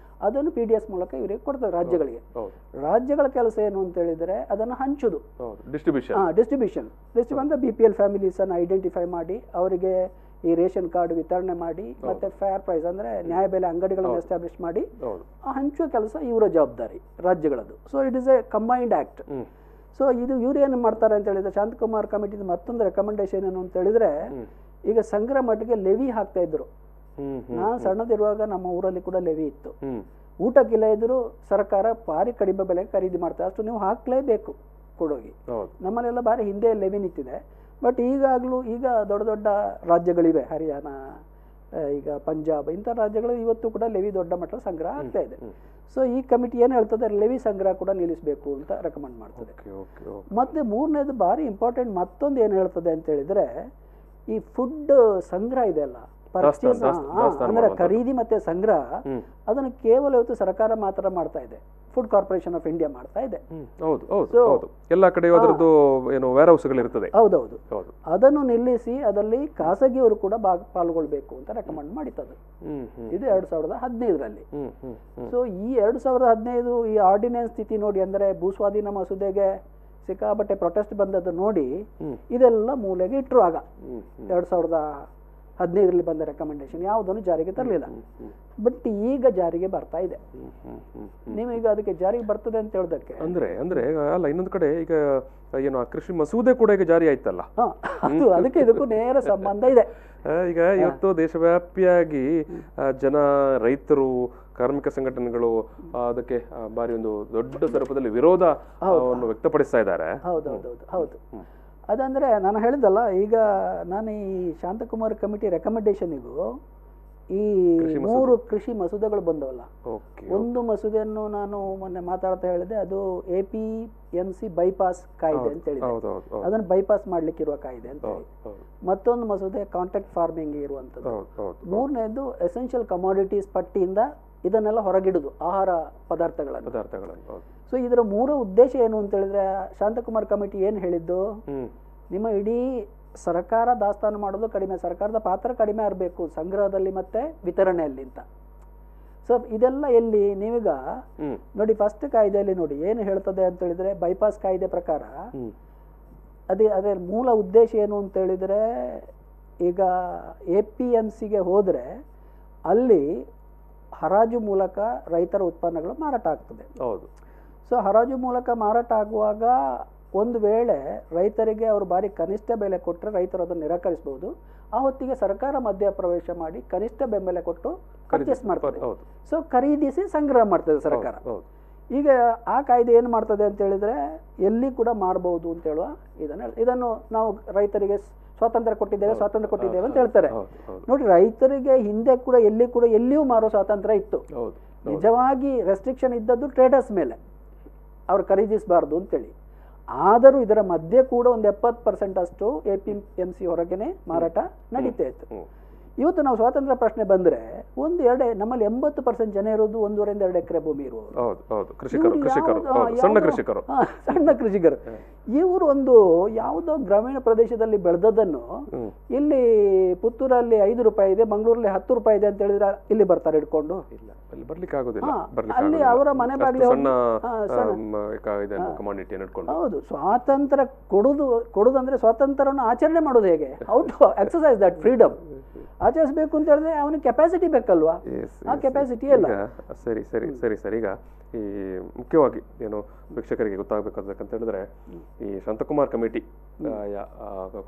ಅದನ್ನು PDS ಮೂಲಕ ಇವರಿಗೆ ಕೊಡ್ತಾರೆ ರಾಜ್ಯಗಳಿಗೆ. ರಾಜ್ಯಗಳ ಕೆಲಸ ಏನು ಅಂತ ಹೇಳಿದರೆ ಅದನ್ನು ಹಂಚುದು, ಡಿಸ್ಟ್ರಿಬ್ಯೂಷನ್ ಅಂದರೆ BPL ಫ್ಯಾಮಿಲೀಸನ್ನು ಐಡೆಂಟಿಫೈ ಮಾಡಿ ಅವರಿಗೆ ಈ ರೇಷನ್ ಕಾರ್ಡ್ ವಿತರಣೆ ಮಾಡಿ ಮತ್ತೆ ಫೇರ್ ಪ್ರೈಸ್ ಅಂದರೆ ನ್ಯಾಯಬೆಲೆ ಅಂಗಡಿಗಳನ್ನು ಎಸ್ಟಾಬ್ಲಿಷ್ ಮಾಡಿ ಆ ಹಂಚುವ ಕೆಲಸ ಇವರ ಜವಾಬ್ದಾರಿ ರಾಜ್ಯಗಳದ್ದು. So it is a combined act. So ಇದು ಇವ್ರು ಏನು ಮಾಡ್ತಾರೆ ಅಂತ ಹೇಳಿದ್ರೆ ಶಾಂತಕುಮಾರ್ ಕಮಿಟಿದ ಮತ್ತೊಂದು ರೆಕಮೆಂಡೇಶನ್ ಏನು ಅಂತ ಹೇಳಿದ್ರೆ, ಈಗ ಸಂಗ್ರಹ ಮಟ್ಟಿಗೆ ಲೆವಿ ಹಾಕ್ತಾ ಇದ್ರು. ನಾನು ಸಣ್ಣದಿರುವಾಗ ನಮ್ಮ ಊರಲ್ಲಿ ಕೂಡ ಲೆವಿ ಇತ್ತು. ಊಟಕ್ಕಿಲ್ಲ ಇದ್ರು ಸರ್ಕಾರ ಭಾರಿ ಕಡಿಮೆ ಬೆಲೆಗೆ ಖರೀದಿ ಮಾಡ್ತಾರೆ, ಅಷ್ಟು ನೀವು ಹಾಕ್ಲೇಬೇಕು ಕೊಡೋಗಿ. ನಮ್ಮಲ್ಲೆಲ್ಲ ಭಾರಿ ಹಿಂದೆ ಲೆವಿ ನಿಂತಿದೆ. ಬಟ್ ಈಗಾಗಲೂ ಈಗ ದೊಡ್ಡ ದೊಡ್ಡ ರಾಜ್ಯಗಳಿವೆ, ಹರಿಯಾಣ, ಈಗ ಪಂಜಾಬ್, ಇಂಥ ರಾಜ್ಯಗಳು ಇವತ್ತು ಕೂಡ ಲೆವಿ ದೊಡ್ಡ ಮಟ್ಟದ ಸಂಗ್ರಹ ಆಗ್ತಾ ಇದೆ. ಸೊ ಈ ಕಮಿಟಿ ಏನು ಹೇಳ್ತದೆ, ಲೆವಿ ಸಂಗ್ರಹ ಕೂಡ ನಿಲ್ಲಿಸಬೇಕು ಅಂತ ರೆಕಮೆಂಡ್ ಮಾಡ್ತದೆ. ಮತ್ತು ಮೂರನೇದು ಭಾರಿ ಇಂಪಾರ್ಟೆಂಟ್ ಮತ್ತೊಂದು ಏನು ಹೇಳ್ತದೆ ಅಂತ ಹೇಳಿದರೆ, ಈ ಫುಡ್ ಸಂಗ್ರಹ ಇದೆಯಲ್ಲ, ಪರ್ಚೇಸ್ ಅಂದರೆ ಖರೀದಿ ಮತ್ತು ಸಂಗ್ರಹ, ಅದನ್ನು ಕೇವಲ ಇವತ್ತು ಸರ್ಕಾರ ಮಾತ್ರ ಮಾಡ್ತಾ ಇದೆ, ಫುಡ್ ಕಾರ್ಪೊರೇಷನ್ ಆಫ್ ಇಂಡಿಯಾ ಮಾಡ್ತಾ ಇದೆ. ಎಲ್ಲ ಕಡೆ ವೇರ್ಹೌಸ್ಗಳಿರ್ತದೆ. ಹೌದೌದು. ಅದನ್ನು ನಿಲ್ಲಿಸಿ ಅದರಲ್ಲಿ ಖಾಸಗಿಯವರು ಕೂಡ ಪಾಲ್ಗೊಳ್ಬೇಕು ಅಂತ ರೆಕಮೆಂಡ್ ಮಾಡಿತ್ತದು. ಇದು 2015ರಲ್ಲಿ. ಸೊ ಈ 2015 ಈ ಆರ್ಡಿನೆನ್ಸ್ ಸ್ಥಿತಿ ನೋಡಿ, ಅಂದರೆ ಭೂಸ್ವಾಧೀನ ಮಸೂದೆಗೆ ಸಿಕ್ಕಾಪಟ್ಟೆ ಪ್ರೊಟೆಸ್ಟ್ ಬಂದದ್ದು ನೋಡಿ ಇದೆಲ್ಲ ಮೂಲೆಗೆ ಇಟ್ಟರು. ಆಗ 2015ರಲ್ಲಿ ಬಂದ ರೆಕಮೆಂಡೇಶನ್ ಯಾವುದನ್ನು ಜಾರಿಗೆ ತರಲಿಲ್ಲ. ಬಟ್ ಈಗ ಜಾರಿಗೆ ಬರ್ತಾ ಇದೆ. ನೀವು ಈಗ ಅದಕ್ಕೆ ಜಾರಿಗೆ ಬರ್ತದೆ ಅಂತ ಹೇಳೋದಕ್ಕೆ ಅಂದ್ರೆ ಅಲ್ಲ, ಇನ್ನೊಂದು ಕಡೆ ಈಗ ಏನು ಕೃಷಿ ಮಸೂದೆ ಕೂಡ ಈಗ ಜಾರಿ ಆಯ್ತಲ್ಲ, ಅದಕ್ಕೆ ಇದಕ್ಕೂ ನೇರ ಸಂಬಂಧ ಇದೆ. ಈಗ ಇವತ್ತು ದೇಶವ್ಯಾಪಿಯಾಗಿ ರೈತರು, ಕಾರ್ಮಿಕ ಸಂಘಟನೆಗಳು ಅದಕ್ಕೆ ಬಾರಿ ಒಂದು ದೊಡ್ಡ ಸ್ವರೂಪದಲ್ಲಿ ವಿರೋಧವನ್ನು ವ್ಯಕ್ತಪಡಿಸ್ತಾ ಇದ್ದಾರೆ. ಹೌದು. ಅದಂದರೆ ನಾನು ಹೇಳಿದಲ್ಲ, ಈಗ ನಾನು ಈ ಶಾಂತಕುಮಾರ್ ಕಮಿಟಿ ರೆಕಮೆಂಡೇಶನಿಗೂ ಈ 3 ಕೃಷಿ ಮಸೂದೆಗಳು ಬಂದವಲ್ಲ, ಒಂದು ಮಸೂದೆಯನ್ನು ನಾನು ಮೊನ್ನೆ ಮಾತಾಡ್ತಾ ಹೇಳಿದೆ, ಅದು APMC ಬೈಪಾಸ್ ಕಾಯ್ದೆ ಅಂತ ಹೇಳಿದೆ, ಅದನ್ನು ಬೈಪಾಸ್ ಮಾಡ್ಲಿಕ್ಕೆ ಇರುವ ಕಾಯ್ದೆ ಅಂತ ಹೇಳಿ. ಮತ್ತೊಂದು ಮಸೂದೆ ಕಾಂಟ್ರಾಕ್ಟ್ ಫಾರ್ಮಿಂಗ್ ಇರುವಂಥದ್ದು. ಮೂರನೇದು ಎಸೆನ್ಷಿಯಲ್ ಕಮಾಡಿಟೀಸ್ ಪಟ್ಟಿಯಿಂದ ಇದನ್ನೆಲ್ಲ ಹೊರಗಿಡುದು, ಆಹಾರ ಪದಾರ್ಥಗಳನ್ನು. ಸೊ ಇದರ 3 ಉದ್ದೇಶ ಏನು ಅಂತ ಹೇಳಿದ್ರೆ, ಶಾಂತಕುಮಾರ್ ಕಮಿಟಿ ಏನು ಹೇಳಿದ್ದು, ನಿಮ್ಮ ಇಡೀ ಸರ್ಕಾರ ದಾಸ್ತಾನು ಮಾಡೋದು ಕಡಿಮೆ, ಸರ್ಕಾರದ ಪಾತ್ರ ಕಡಿಮೆ ಇರಬೇಕು ಸಂಗ್ರಹದಲ್ಲಿ ಮತ್ತೆ ವಿತರಣೆಯಲ್ಲಿ ಅಂತ. ಸೊ ಇದೆಲ್ಲ ಎಲ್ಲಿ ನೀವೀಗ ನೋಡಿ, ಫಸ್ಟ್ ಕಾಯ್ದೆಯಲ್ಲಿ ನೋಡಿ ಏನು ಹೇಳ್ತದೆ ಅಂತ ಹೇಳಿದ್ರೆ, ಬೈಪಾಸ್ ಕಾಯ್ದೆ ಪ್ರಕಾರ ಅದೇ ಮೂಲ ಉದ್ದೇಶ ಏನು ಅಂತ ಹೇಳಿದ್ರೆ, ಈಗ APMCಗೆ ಹೋದರೆ ಅಲ್ಲಿ ಹರಾಜು ಮೂಲಕ ರೈತರ ಉತ್ಪನ್ನಗಳು ಮಾರಾಟ ಆಗ್ತದೆ. ಸೊ ಹರಾಜು ಮೂಲಕ ಮಾರಾಟ ಆಗುವಾಗ ಒಂದು ವೇಳೆ ರೈತರಿಗೆ ಅವರು ಭಾರಿ ಕನಿಷ್ಠ ಬೆಲೆ ಕೊಟ್ಟರೆ ರೈತರು ಅದನ್ನು ನಿರಾಕರಿಸಬಹುದು. ಆ ಹೊತ್ತಿಗೆ ಸರ್ಕಾರ ಮಧ್ಯ ಪ್ರವೇಶ ಮಾಡಿ ಕನಿಷ್ಠ ಬೆಂಬಲ ಕೊಟ್ಟು ಪರ್ಚೇಸ್ ಮಾಡ್ತದೆ. ಸೊ ಖರೀದಿಸಿ ಸಂಗ್ರಹ ಮಾಡ್ತದೆ ಸರ್ಕಾರ. ಈಗ ಆ ಕಾಯ್ದೆ ಏನು ಮಾಡ್ತದೆ ಅಂತ ಹೇಳಿದ್ರೆ, ಎಲ್ಲಿ ಕೂಡ ಮಾರಬಹುದು ಅಂತ ಹೇಳುವ ಇದನ್ನು ನಾವು ರೈತರಿಗೆ ಸ್ವಾತಂತ್ರ್ಯ ಕೊಟ್ಟಿದ್ದೇವೆ ಅಂತ ಹೇಳ್ತಾರೆ. ನೋಡಿ, ರೈತರಿಗೆ ಹಿಂದೆ ಕೂಡ ಎಲ್ಲಿಯೂ ಮಾರೋ ಸ್ವಾತಂತ್ರ್ಯ ಇತ್ತು. ನಿಜವಾಗಿ ರೆಸ್ಟ್ರಿಕ್ಷನ್ ಇದ್ದದ್ದು ಟ್ರೇಡರ್ಸ್ ಮೇಲೆ, ಅವ್ರು ಖರೀದಿಸಬಾರ್ದು ಅಂತೇಳಿ. ಆದರೂ ಇದರ ಮಧ್ಯೆ ಕೂಡ ಒಂದು 70% ಅಷ್ಟು APMC ಹೊರಗೇನೆ ಮಾರಾಟ ನಡೀತಾ ಇತ್ತು. ಇವತ್ತು ನಾವು ಸ್ವಾತಂತ್ರ್ಯ ಪ್ರಶ್ನೆ ಬಂದರೆ ನಮ್ಮಲ್ಲಿ 80% ಜನ ಇರೋದು 1.5-2 ಎಕರೆ ಭೂಮಿ ಇರುವುದು. ಸಣ್ಣ ಕೃಷಿಕರು. ಇವರು ಒಂದು ಯಾವುದೋ ಗ್ರಾಮೀಣ ಪ್ರದೇಶದಲ್ಲಿ ಬೆಳೆದದ್ದನ್ನು ಇಲ್ಲಿ ಪುತ್ತೂರಲ್ಲಿ 5 ರೂಪಾಯಿ ಇದೆ, ಮಂಗಳೂರಲ್ಲಿ 10 ರೂಪಾಯಿ ಇದೆ ಅಂತ ಹೇಳಿದ್ರೆ ಇಲ್ಲಿ ಬರ್ತಾರೆ ಹಿಡ್ಕೊಂಡು. ಅಲ್ಲಿ ಅವರ ಮನೆ ಬಾಗಿಲು. ಹೌದು, ಸ್ವಾತಂತ್ರ್ಯ ಕೊಡುದಂದ್ರೆ ಸ್ವಾತಂತ್ರ್ಯವನ್ನು ಆಚರಣೆ ಮಾಡೋದು ಹೇಗೆ, how to exercise that freedom. ಆಚರಿಸಬೇಕು ಅಂತ ಹೇಳಿದ್ರೆ ಅವನಿಗೆ ಕೆಪಾಸಿಟಿ ಬೇಕಲ್ವಾ, ಆ ಕೆಪಾಸಿಟಿ ಇಲ್ಲ. ಸರಿ. ಈಗ ಈ ಮುಖ್ಯವಾಗಿ ಏನು ವೀಕ್ಷಕರಿಗೆ ಗೊತ್ತಾಗಬೇಕಂತ ಹೇಳಿದ್ರೆ, ಈ ಶಾಂತಕುಮಾರ್ ಕಮಿಟಿ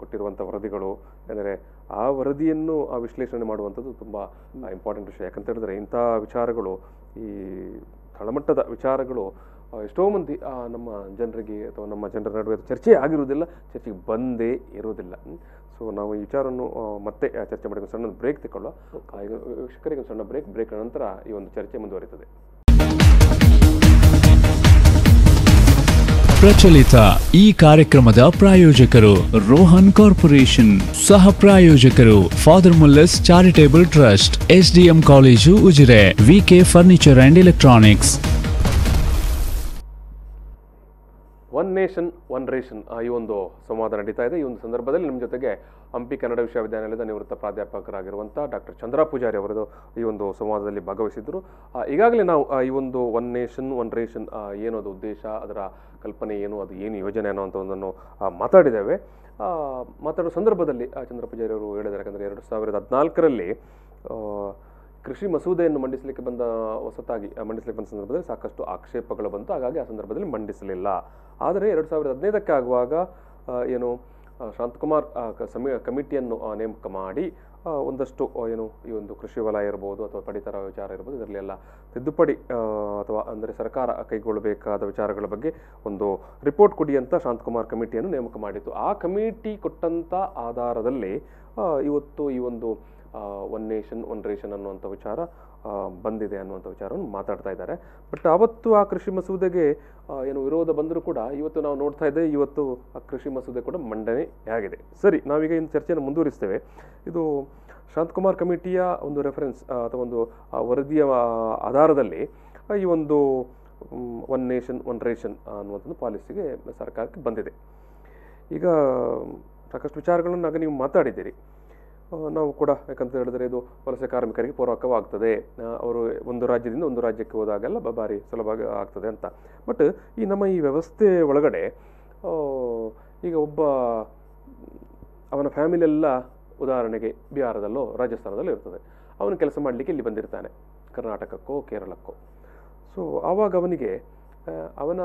ಕೊಟ್ಟಿರುವಂಥ ವರದಿಗಳು ಅಂದರೆ ಆ ವರದಿಯನ್ನು ವಿಶ್ಲೇಷಣೆ ಮಾಡುವಂಥದ್ದು ತುಂಬ ಇಂಪಾರ್ಟೆಂಟ್ ವಿಷಯ. ಯಾಕಂತ ಹೇಳಿದ್ರೆ ಇಂಥ ವಿಚಾರಗಳು, ಈ ತಳಮಟ್ಟದ ವಿಚಾರಗಳು ಎಷ್ಟೋ ಮಂದಿ ನಮ್ಮ ಜನರಿಗೆ ಅಥವಾ ನಮ್ಮ ಜನರ ನಡುವೆ ಚರ್ಚೆ ಆಗಿರುವುದಿಲ್ಲ, ಚರ್ಚೆಗೆ ಬಂದೇ ಇರುವುದಿಲ್ಲ. ಸೊ ನಾವು ಈ ವಿಚಾರವನ್ನು ಮತ್ತೆ ಚರ್ಚೆ ಮಾಡಿ ಒಂದು ಸಣ್ಣ ಬ್ರೇಕ್ ತಗೊಳ್ಳುವ. ವೀಕ್ಷಕರಿಗೆ ಒಂದು ಸಣ್ಣ ಬ್ರೇಕ್ ನಂತರ ಈ ಒಂದು ಚರ್ಚೆ ಮುಂದುವರಿತದೆ. ಪ್ರಚಲಿತ ಈ ಕಾರ್ಯಕ್ರಮದ ಪ್ರಾಯೋಜಕರು ರೋಹನ್ ಕಾರ್ಪೊರೇಷನ್, ಸಹ ಪ್ರಾಯೋಜಕರು father Mullers charitable trust, SDM college Ujire, VK furniture and electronics. One nation one ration ಈ ಒಂದು ಸಂವಾದ ನಡೀತಾ ಇದೆ. ಈ ಒಂದು ಸಂದರ್ಭದಲ್ಲಿ ನಮ್ಮ ಜೊತೆಗೆ ಹಂಪಿ ಕನ್ನಡ ವಿಶ್ವವಿದ್ಯಾನಿಲಯದ ನಿವೃತ್ತ ಪ್ರಾಧ್ಯಾಪಕರಾಗಿರುವಂಥ ಡಾಕ್ಟರ್ ಚಂದ್ರ ಪೂಜಾರಿ ಅವರದು ಈ ಒಂದು ಸಂವಾದದಲ್ಲಿ ಭಾಗವಹಿಸಿದ್ರು. ಈಗಾಗಲೇ ನಾವು ಈ ಒಂದು ಒನ್ ನೇಷನ್ ಒನ್ ರೇಷನ್ ಏನು ಅದು ಉದ್ದೇಶ, ಅದರ ಕಲ್ಪನೆ ಏನು, ಅದು ಏನು ಯೋಜನೆ ಅನ್ನೋ ಒಂದನ್ನು ಮಾತಾಡಿದ್ದೇವೆ. ಮಾತಾಡೋ ಸಂದರ್ಭದಲ್ಲಿ ಚಂದ್ರ ಪೂಜಾರಿ ಅವರು ಹೇಳಿದ್ದಾರೆ, ಯಾಕಂದರೆ 2014ರಲ್ಲಿ ಕೃಷಿ ಮಸೂದೆಯನ್ನು ಮಂಡಿಸಲಿಕ್ಕೆ ಹೊಸತಾಗಿ ಮಂಡಿಸಲಿಕ್ಕೆ ಬಂದ ಸಂದರ್ಭದಲ್ಲಿ ಸಾಕಷ್ಟು ಆಕ್ಷೇಪಗಳು ಬಂತು. ಹಾಗಾಗಿ ಆ ಸಂದರ್ಭದಲ್ಲಿ ಮಂಡಿಸಲಿಲ್ಲ. ಆದರೆ 2015ಕ್ಕೆ ಆಗುವಾಗ ಏನು ಶಾಂತಕುಮಾರ್ ಕಮಿಟಿಯನ್ನು ನೇಮಕ ಮಾಡಿ ಒಂದಷ್ಟು ಏನು ಈ ಒಂದು ಕೃಷಿ ವಲಯ ಇರ್ಬೋದು ಅಥವಾ ಪಡಿತರ ವಿಚಾರ ಇರ್ಬೋದು, ಇದರಲ್ಲಿ ಎಲ್ಲ ತಿದ್ದುಪಡಿ ಅಥವಾ ಅಂದರೆ ಸರ್ಕಾರ ಕೈಗೊಳ್ಳಬೇಕಾದ ವಿಚಾರಗಳ ಬಗ್ಗೆ ಒಂದು ರಿಪೋರ್ಟ್ ಕೊಡಿ ಅಂತ ಶಾಂತಕುಮಾರ್ ಕಮಿಟಿಯನ್ನು ನೇಮಕ ಮಾಡಿತ್ತು. ಆ ಕಮಿಟಿ ಕೊಟ್ಟಂಥ ಆಧಾರದಲ್ಲಿ ಇವತ್ತು ಈ ಒಂದು ಒನ್ ನೇಷನ್ ಒನ್ ರೇಷನ್ ಅನ್ನುವಂಥ ವಿಚಾರ ಬಂದಿದೆ ಅನ್ನುವಂಥ ವಿಚಾರವನ್ನು ಮಾತಾಡ್ತಾ ಇದ್ದಾರೆ. ಬಟ್ ಆವತ್ತು ಆ ಕೃಷಿ ಮಸೂದೆಗೆ ಏನು ವಿರೋಧ ಬಂದರೂ ಕೂಡ ಇವತ್ತು ನಾವು ನೋಡ್ತಾ ಇದ್ದೇವೆ, ಇವತ್ತು ಆ ಕೃಷಿ ಮಸೂದೆ ಕೂಡ ಮಂಡನೆ ಆಗಿದೆ. ಸರಿ, ನಾವೀಗ ಇನ್ನು ಚರ್ಚೆಯನ್ನು ಮುಂದುವರಿಸ್ತೇವೆ. ಇದು ಶಾಂತಕುಮಾರ್ ಕಮಿಟಿಯ ಒಂದು ರೆಫರೆನ್ಸ್ ಅಥವಾ ಒಂದು ವರದಿಯ ಆಧಾರದಲ್ಲಿ ಈ ಒಂದು ಒನ್ ನೇಷನ್ ಒನ್ ರೇಷನ್ ಅನ್ನುವಂಥದ್ದು ಪಾಲಿಸಿಗೆ ಸರ್ಕಾರಕ್ಕೆ ಬಂದಿದೆ. ಈಗ ಸಾಕಷ್ಟು ವಿಚಾರಗಳನ್ನು ಆಗ ನೀವು ಮಾತಾಡಿದ್ದೀರಿ. ನಾವು ಕೂಡ ಯಾಕಂತ ಹೇಳಿದ್ರೆ ಇದು ವಲಸೆ ಕಾರ್ಮಿಕರಿಗೆ ಪೂರಕವಾಗ್ತದೆ, ಅವರು ಒಂದು ರಾಜ್ಯದಿಂದ ಒಂದು ರಾಜ್ಯಕ್ಕೆ ಹೋದಾಗೆಲ್ಲ ಭಾರಿ ಸುಲಭ ಆಗ್ತದೆ ಅಂತ. ಬಟ್ ಈ ನಮ್ಮ ಈ ವ್ಯವಸ್ಥೆ ಒಳಗಡೆ ಈಗ ಒಬ್ಬ ಅವನ ಫ್ಯಾಮಿಲಿ ಎಲ್ಲ ಉದಾಹರಣೆಗೆ ಬಿಹಾರದಲ್ಲೋ ರಾಜಸ್ಥಾನದಲ್ಲೋ ಇರ್ತದೆ, ಅವನು ಕೆಲಸ ಮಾಡಲಿಕ್ಕೆ ಇಲ್ಲಿ ಬಂದಿರ್ತಾನೆ, ಕರ್ನಾಟಕಕ್ಕೋ ಕೇರಳಕ್ಕೋ. ಸೊ ಆವಾಗ ಅವನಿಗೆ ಅವನ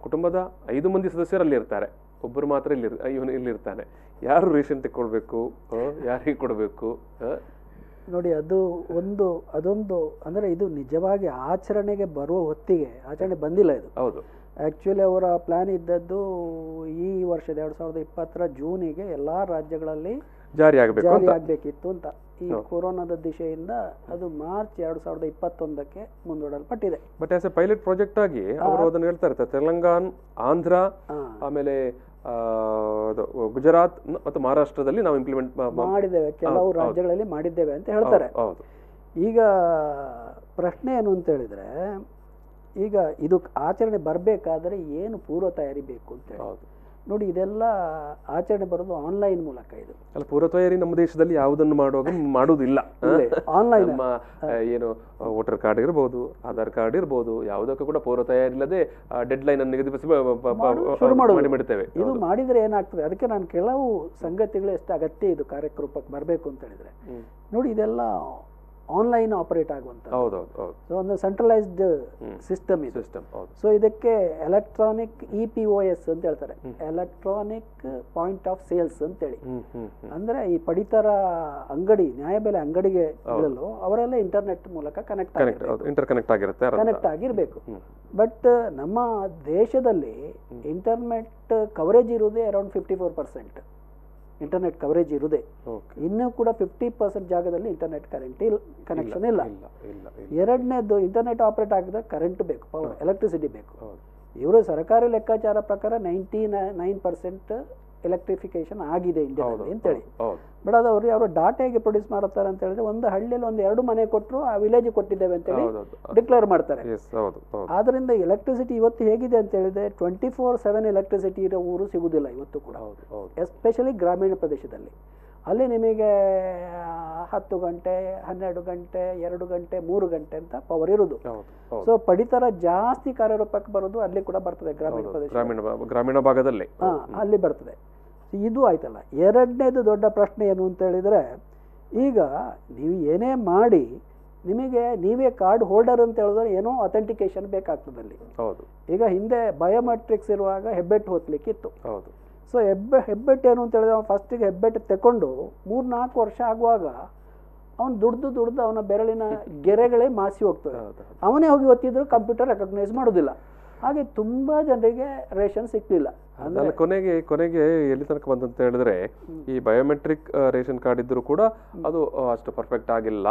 ಕುಟುಂಬದ 5 ಮಂದಿ ಸದಸ್ಯರಲ್ಲಿ ಇರ್ತಾರೆ, ಒಬ್ಬರು ಮಾತ್ರ ಇವನು ಇಲ್ಲಿರ್ತಾನೆ. ಯಾರು ರೇಷನ್ ತಗೊಳ್ಬೇಕು, ಯಾರಿಗೆ ಕೊಡಬೇಕು ನೋಡಿ. ಅದೊಂದು ಅಂದರೆ ಇದು ನಿಜವಾಗಿ ಆಚರಣೆಗೆ ಬರುವ ಹೊತ್ತಿಗೆ ಆಚರಣೆ ಬಂದಿಲ್ಲ ಇದು. ಹೌದು, ಆ್ಯಕ್ಚುಲಿ ಅವರ ಪ್ಲ್ಯಾನ್ ಇದ್ದದ್ದು ಈ ವರ್ಷದ 2020 ಜೂನಿಗೆ ಎಲ್ಲ ರಾಜ್ಯಗಳಲ್ಲಿ ಜಾರಿ ಆಗಬೇಕಿತ್ತು ಅಂತ. ಈ ಕೊರೋನಾದ ದಿಶೆಯಿಂದ ಅದು ಮಾರ್ಚ್ 2021ಕ್ಕೆ ಮುಂದೂಡಲ್ಪಟ್ಟಿದೆ. But as a pilot project ಆಗಿ ಅವರು ಅದನ್ನು ಹೇಳ್ತಾ ಇರ್ತಾರೆ. ತೆಲಂಗಾಣ, ಆಂಧ್ರ, ಆಮೇಲೆ ಗುಜರಾತ್ ಮತ್ತು ಮಹಾರಾಷ್ಟ್ರದಲ್ಲಿ ನಾವು ಇಂಪ್ಲಿಮೆಂಟ್ ಮಾಡಿದ್ದೇವೆ, ಕೆಲವು ರಾಜ್ಯಗಳಲ್ಲಿ ಮಾಡಿದ್ದೇವೆ ಅಂತ ಹೇಳ್ತಾರೆ. ಈಗ ಪ್ರಶ್ನೆ ಏನು ಅಂತ ಹೇಳಿದ್ರೆ, ಈಗ ಇದು ಆಚರಣೆ ಬರಬೇಕಾದ್ರೆ ಏನು ಪೂರ್ವ ತಯಾರಿ ಬೇಕು ಅಂತ ಹೇಳಿ ನೋಡಿ. ಇದೆಲ್ಲ ಆಚರಣೆ ಬರೋದು ಆನ್ಲೈನ್ ಮೂಲಕ. ಇದು ಅಲ್ಲ, ಪೂರ್ವ ತಯಾರಿ ನಮ್ಮ ದೇಶದಲ್ಲಿ ಯಾವುದನ್ನು ಮಾಡುವುದಿಲ್ಲ. ಆನ್ಲೈನ್ ನಮ್ಮ ಏನು ವೋಟರ್ ಕಾರ್ಡ್ ಇರ್ಬೋದು, ಆಧಾರ್ ಕಾರ್ಡ್ ಇರ್ಬೋದು, ಯಾವುದಕ್ಕೂ ಕೂಡ ಪೂರ್ವ ತಯಾರಿ ಇಲ್ಲದೆ ಡೆಡ್ ಲೈನ್ ಅನ್ನು ನಿಗದಿಪಡಿಸಿ ಶುರು ಮಾಡಿಬಿಡ್ತೇವೆ. ಇದು ಮಾಡಿದ್ರೆ ಏನಾಗ್ತದೆ, ಅದಕ್ಕೆ ನಾನು ಕೆಲವು ಸಂಗತಿಗಳು ಎಷ್ಟು ಅಗತ್ಯ ಇದು ಕಾರ್ಯಕ್ರಮಕ್ಕೆ ಬರಬೇಕು ಅಂತ ಹೇಳಿದ್ರೆ ನೋಡಿ, ಇದೆಲ್ಲ ಆನ್ಲೈನ್ ಆಪರೇಟ್ ಆಗುವಂಥದ್ದು. ಸೊ ಒಂದು ಸೆಂಟ್ರಲೈಸ್ಡ್ ಸಿಸ್ಟಮ್ ಇದು. ಸೊ ಇದಕ್ಕೆ ಎಲೆಕ್ಟ್ರಾನಿಕ್ EPOS ಅಂತ ಹೇಳ್ತಾರೆ, ಎಲೆಕ್ಟ್ರಾನಿಕ್ ಪಾಯಿಂಟ್ ಆಫ್ ಸೇಲ್ಸ್ ಅಂತೇಳಿ. ಅಂದ್ರೆ ಈ ಪಡಿತರ ಅಂಗಡಿ, ನ್ಯಾಯಬೆಲೆ ಅಂಗಡಿಗೆ ಅವರೆಲ್ಲ ಇಂಟರ್ನೆಟ್ ಮೂಲಕ ಕನೆಕ್ಟ್ ಆಗಿರ್ಬೇಕು. ಬಟ್ ನಮ್ಮ ದೇಶದಲ್ಲಿ ಇಂಟರ್ನೆಟ್ ಕವರೇಜ್ ಇರುವುದೇ ಅರೌಂಡ್ 54%. ಇಂಟರ್ನೆಟ್ ಕವರೇಜ್ ಇರುವುದೇ. ಇನ್ನೂ ಕೂಡ 50% ಜಾಗದಲ್ಲಿ ಇಂಟರ್ನೆಟ್ ಕನೆಕ್ಷನ್ ಇಲ್ಲ. ಎರಡನೇದು, ಇಂಟರ್ನೆಟ್ ಆಪರೇಟ್ ಆಗಿದ್ರೆ ಕರೆಂಟ್ ಬೇಕು, ಪವರ್, ಎಲೆಕ್ಟ್ರಿಸಿಟಿ ಬೇಕು. ಇವರು ಸರ್ಕಾರಿ ಲೆಕ್ಕಾಚಾರ ಪ್ರಕಾರ 99% ಎಲೆಕ್ಟ್ರಿಫಿಕೇಶನ್ ಆಗಿದೆ ಇಂಡಿಯಾದಲ್ಲಿ ಅಂತೇಳಿ. ಬಟ್ ಅದು ಅವರು ಡಾಟಾ ಹೇಗೆ ಪ್ರೊಡ್ಯೂಸ್ ಮಾಡ್ತಾರೆ ಅಂತ ಹೇಳಿದ್ರೆ, ಒಂದು ಹಳ್ಳಿಯಲ್ಲಿ 2 ಮನೆ ಕೊಟ್ಟರು ಆ ವಿಲೇಜ್ ಕೊಟ್ಟಿದ್ದೇವೆ ಅಂತೇಳಿ ಡಿಕ್ಲೇರ್ ಮಾಡ್ತಾರೆ. ಆದ್ರಿಂದ ಎಲೆಕ್ಟ್ರಿಸಿಟಿ ಇವತ್ತು ಹೇಗಿದೆ ಅಂತ ಹೇಳಿದ್ರೆ 24/7 ಎಲೆಕ್ಟ್ರಿಸಿಟಿ ಇರೋ ಊರು ಸಿಗುದಿಲ್ಲ ಇವತ್ತು ಕೂಡ, ಎಸ್ಪೆಷಲಿ ಗ್ರಾಮೀಣ ಪ್ರದೇಶದಲ್ಲಿ. ಅಲ್ಲಿ ನಿಮಗೆ 10 ಗಂಟೆ, 12 ಗಂಟೆ, 2 ಗಂಟೆ, 3 ಗಂಟೆ ಅಂತ ಪವರ್ ಇರುವುದು. ಸೊ ಪಡಿತರ ಜಾಸ್ತಿ ಕಾರ್ಯರೂಪಕ್ಕೆ ಬರೋದು ಅಲ್ಲಿ ಕೂಡ ಬರ್ತದೆ, ಗ್ರಾಮೀಣ ಭಾಗದಲ್ಲಿ ಅಲ್ಲಿ ಬರ್ತದೆ. ಇದು ಆಯ್ತಲ್ಲ. ಎರಡನೇದು ದೊಡ್ಡ ಪ್ರಶ್ನೆ ಏನು ಅಂತ ಹೇಳಿದ್ರೆ, ಈಗ ನೀವು ಏನೇ ಮಾಡಿ ನಿಮಗೆ ನೀವೇ ಕಾರ್ಡ್ ಹೋಲ್ಡರ್ ಅಂತ ಹೇಳಿದ್ರೆ ಏನೋ ಅಥೆಂಟಿಕೇಶನ್ ಬೇಕಾಗ್ತದಲ್ಲಿ. ಈಗ ಹಿಂದೆ ಬಯೋಮೆಟ್ರಿಕ್ಸ್ ಇರುವಾಗ ಹೆಬ್ಬೆಟ್ಟು ಹೊತ್ತಲಿಕ್ಕಿತ್ತು. ಸೊ ಹೆಬ್ಬೆಟ್ಟು ಏನು ಅಂತ ಹೇಳಿದ್ರೆ, ಫಸ್ಟಿಗೆ ಹೆಬ್ಬೆಟ್ಟು ತಗೊಂಡು 3-4 ವರ್ಷ ಆಗುವಾಗ ಅವನು ದುಡ್ದು ಅವನ ಬೆರಳಿನ ಗೆರೆಗಳೇ ಮಾಸಿ ಹೋಗ್ತದೆ. ಅವನೇ ಹೋಗಿ ಒತ್ತಿದ್ರು ಕಂಪ್ಯೂಟರ್ ರೆಕಗ್ನೈಸ್ ಮಾಡೋದಿಲ್ಲ. ಹಾಗೆ ತುಂಬಾ ಜನರಿಗೆ ರೇಷನ್ ಸಿಕ್ಲಿಲ್ಲ. ಕೊನೆಗೆ ಎಲ್ಲಿ ತನಕ ಬಂದಂತ ಹೇಳಿದ್ರೆ, ಈ ಬಯೋಮೆಟ್ರಿಕ್ ರೇಷನ್ ಕಾರ್ಡ್ ಇದ್ರೂ ಕೂಡ ಅದು ಅಷ್ಟು ಪರ್ಫೆಕ್ಟ್ ಆಗಿಲ್ಲ.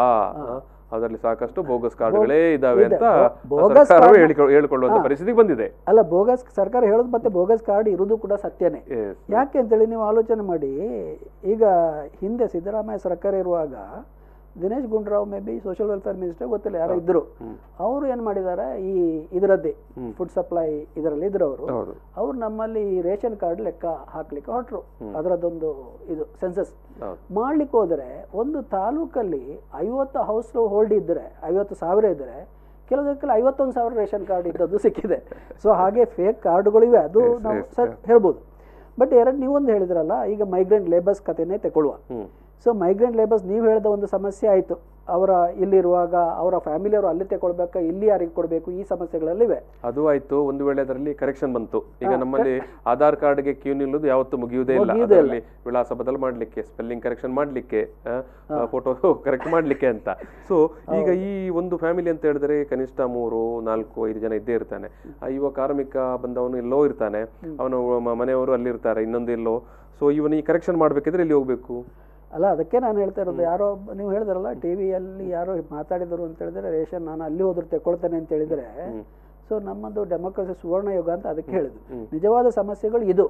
ಅದರಲ್ಲಿ ಸಾಕಷ್ಟು ಬೋಗಸ್ ಕಾರ್ಡ್ಗಳೇ ಇದಾವೆ ಅಂತ ಬೋಗಸ್ ಸರ್ಕಾರವೇ ಹೇಳಿಕೊಳ್ಳುವಂತ ಪರಿಸ್ಥಿತಿಗೆ ಬಂದಿದೆ. ಅಲ್ಲ, ಬೋಗಸ್ ಸರ್ಕಾರ ಹೇಳೋದು ಮತ್ತೆ ಬೋಗಸ್ ಕಾರ್ಡ್ ಇರೋದು ಕೂಡ ಸತ್ಯನೇ. ಯಾಕೆ ಅಂತೇಳಿ ನೀವು ಆಲೋಚನೆ ಮಾಡಿ, ಈಗ ಹಿಂದೆ ಸಿದ್ದರಾಮಯ್ಯ ಸರ್ಕಾರ ಇರುವಾಗ Dinesh Gundurao may be social welfare minister ಗೊತ್ತಿಲ್ಲ ಯಾರೋ ಇದ್ರು, ಅವರು ಏನು ಮಾಡಿದ್ದಾರೆ, ಈ ಇದರದ್ದೇ ಫುಡ್ ಸಪ್ಲೈ ಇದರಲ್ಲಿ ಇದ್ರು ಅವರು ನಮ್ಮಲ್ಲಿ ರೇಷನ್ ಕಾರ್ಡ್ ಲೆಕ್ಕ ಹಾಕ್ಲಿಕ್ಕೆ ಹೊರಟ್ರು. ಅದರದ್ದೊಂದು ಇದು ಸೆನ್ಸಸ್ ಮಾಡ್ಲಿಕ್ಕೆ ಹೋದರೆ ಒಂದು ತಾಲೂಕಲ್ಲಿ 50 ಹೌಸ್ ಹೋಲ್ಡ್ ಇದ್ದರೆ 50,000 ಇದ್ದರೆ ಕೆಲವೊಂದಕ್ಕೆಲ್ಲ 51,000 ರೇಷನ್ ಕಾರ್ಡ್ ಇದ್ದದ್ದು ಸಿಕ್ಕಿದೆ. ಸೊ ಹಾಗೆ ಫೇಕ್ ಕಾರ್ಡ್ಗಳಿವೆ, ಅದು ನಾವು ಹೇಳ್ಬೋದು. ಬಟ್ ನೀವೊಂದು ಹೇಳಿದ್ರಲ್ಲ, ಈಗ ಮೈಗ್ರೆಂಟ್ ಲೇಬರ್ಸ್ ಕಥೆನೇ ತಗೊಳ್ಳುವ. ಸೊ ಮೈಗ್ರೆಂಟ್ ಲೇಬರ್ಸ್ ನೀವು ಹೇಳಿದ ಒಂದು ಸಮಸ್ಯೆ ಆಯಿತು, ಅವರ ಇಲ್ಲಿರುವಾಗ ಅವರ ಫ್ಯಾಮಿಲಿಯವರು ಅಲ್ಲಿ ತಗೊಳ್ಬೇಕಾ, ಇಲ್ಲಿ ಯಾರಿಗೆ ಕೊಡಬೇಕು, ಈ ಸಮಸ್ಯೆಗಳಲ್ಲಿವೆ. ಅದು ಆಯ್ತು. ಒಂದು ವೇಳೆ ಅದರಲ್ಲಿ ಕರೆಕ್ಷನ್ ಬಂತು. ಈಗ ನಮ್ಮಲ್ಲಿ ಆಧಾರ್ ಕಾರ್ಡ್ಗೆ ಕ್ಯೂ ನಿಲ್ಲೋದು ಯಾವತ್ತೂ ಮುಗಿಯುವುದೇ ಇಲ್ಲ. ಅದರಲ್ಲಿ ವಿಳಾಸ ಬದಲು ಮಾಡ್ಲಿಕ್ಕೆ, ಸ್ಪೆಲ್ಲಿಂಗ್ ಕರೆಕ್ಷನ್ ಮಾಡ್ಲಿಕ್ಕೆ, ಫೋಟೋ ಕರೆಕ್ಟ್ ಮಾಡ್ಲಿಕ್ಕೆ ಅಂತ. ಸೊ ಈಗ ಈ ಒಂದು ಫ್ಯಾಮಿಲಿ ಅಂತ ಹೇಳಿದ್ರೆ ಕನಿಷ್ಠ 3, 4, 5 ಜನ ಇದ್ದೇ ಇರ್ತಾನೆ. ಯುವ ಕಾರ್ಮಿಕ ಬಂದವನು ಎಲ್ಲೋ ಇರ್ತಾನೆ, ಅವನು ಮನೆಯವರು ಅಲ್ಲಿರ್ತಾರೆ, ಇನ್ನೊಂದು ಎಲ್ಲೋ. ಸೊ ಇವನು ಈ ಕರೆಕ್ಷನ್ ಮಾಡ್ಬೇಕಿದ್ರೆ ಇಲ್ಲಿ ಹೋಗ್ಬೇಕು. ಅಲ್ಲ, ಅದಕ್ಕೆ ನಾನು ಹೇಳ್ತಾ ಇರೋದು, ಯಾರೋ ನೀವು ಹೇಳಿದ್ರಲ್ಲ ಟಿ ವಿಯಲ್ಲಿ ಯಾರೋ ಮಾತಾಡಿದರು ಅಂತ ಹೇಳಿದ್ರೆ, ರೇಷನ್ ನಾನು ಅಲ್ಲಿ ಹೋದ್ರೆ ತಗೊಳ್ತೇನೆ ಅಂತ ಹೇಳಿದರೆ, ಸೊ ನಮ್ಮದು ಡೆಮೋಕ್ರಸಿ ಸುವರ್ಣ ಯುಗ ಅಂತ ಅದಕ್ಕೆ ಹೇಳಿದ್ರು. ನಿಜವಾದ ಸಮಸ್ಯೆಗಳು ಇದು.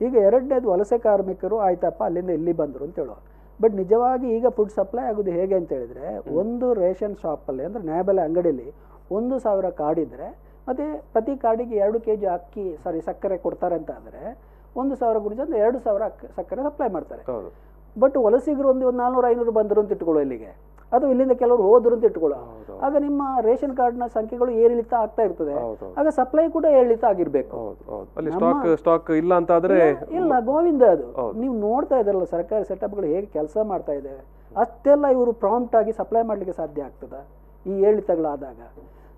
ಈಗ ಎರಡನೇದು ವಲಸೆ ಕಾರ್ಮಿಕರು ಆಯ್ತಪ್ಪ ಅಲ್ಲಿಂದ ಇಲ್ಲಿ ಬಂದರು ಅಂತ ಹೇಳುವ. ಬಟ್ ನಿಜವಾಗಿ ಈಗ ಫುಡ್ ಸಪ್ಲೈ ಆಗೋದು ಹೇಗೆ ಅಂತ ಹೇಳಿದ್ರೆ, ಒಂದು ರೇಷನ್ ಶಾಪಲ್ಲಿ ಅಂದರೆ ನ್ಯಾಯಬೆಲೆ ಅಂಗಡಿಯಲ್ಲಿ 1,000 ಕಾರ್ಡ್ ಇದ್ದರೆ, ಮತ್ತು ಪ್ರತಿ ಕಾರ್ಡಿಗೆ 2 kg ಅಕ್ಕಿ ಸಕ್ಕರೆ ಕೊಡ್ತಾರೆ ಅಂತ ಆದರೆ 1,000 ಗುಣಿಸಿ 2,000 ಸಕ್ಕರೆ ಸಪ್ಲೈ ಮಾಡ್ತಾರೆ. ಬಟ್ ವಲಸಿಗರು ಒಂದು 400-500 ಬಂದರು ಅಂತ ಇಟ್ಕೊಳ್ಳೋ ಇಲ್ಲಿಗೆ, ಅದು ಇಲ್ಲಿಂದ ಕೆಲವರು ಹೋದ್ರು ಅಂತ ಇಟ್ಕೊಳ್ಳೋ, ಆಗ ನಿಮ್ಮ ರೇಷನ್ ಕಾರ್ಡ್ನ ಸಂಖ್ಯೆಗಳು ಏರಿಳಿತ ಆಗ್ತಾ ಇರ್ತದೆ. ಆಗ ಸಪ್ಲೈ ಕೂಡ ಏರಿಳಿತ ಆಗಿರ್ಬೇಕು. ಸ್ಟಾಕ್ ಇಲ್ಲ ಅಂತ ಆದ್ರೆ ಇಲ್ಲ, ಗೋವಿಂದ ಅದು ನೀವು ನೋಡ್ತಾ ಇದ್ದಾರಲ್ಲ ಸರ್ಕಾರಿ ಸೆಟಪ್ಗಳು ಹೇಗೆ ಕೆಲಸ ಮಾಡ್ತಾ ಇದ್ದೇವೆ, ಅಷ್ಟೆಲ್ಲ ಇವರು ಪ್ರಾಂಪ್ಟ್ ಆಗಿ ಸಪ್ಲೈ ಮಾಡಲಿಕ್ಕೆ ಸಾಧ್ಯ ಆಗ್ತದ ಈ ಏರಿಳಿತಗಳಾದಾಗ.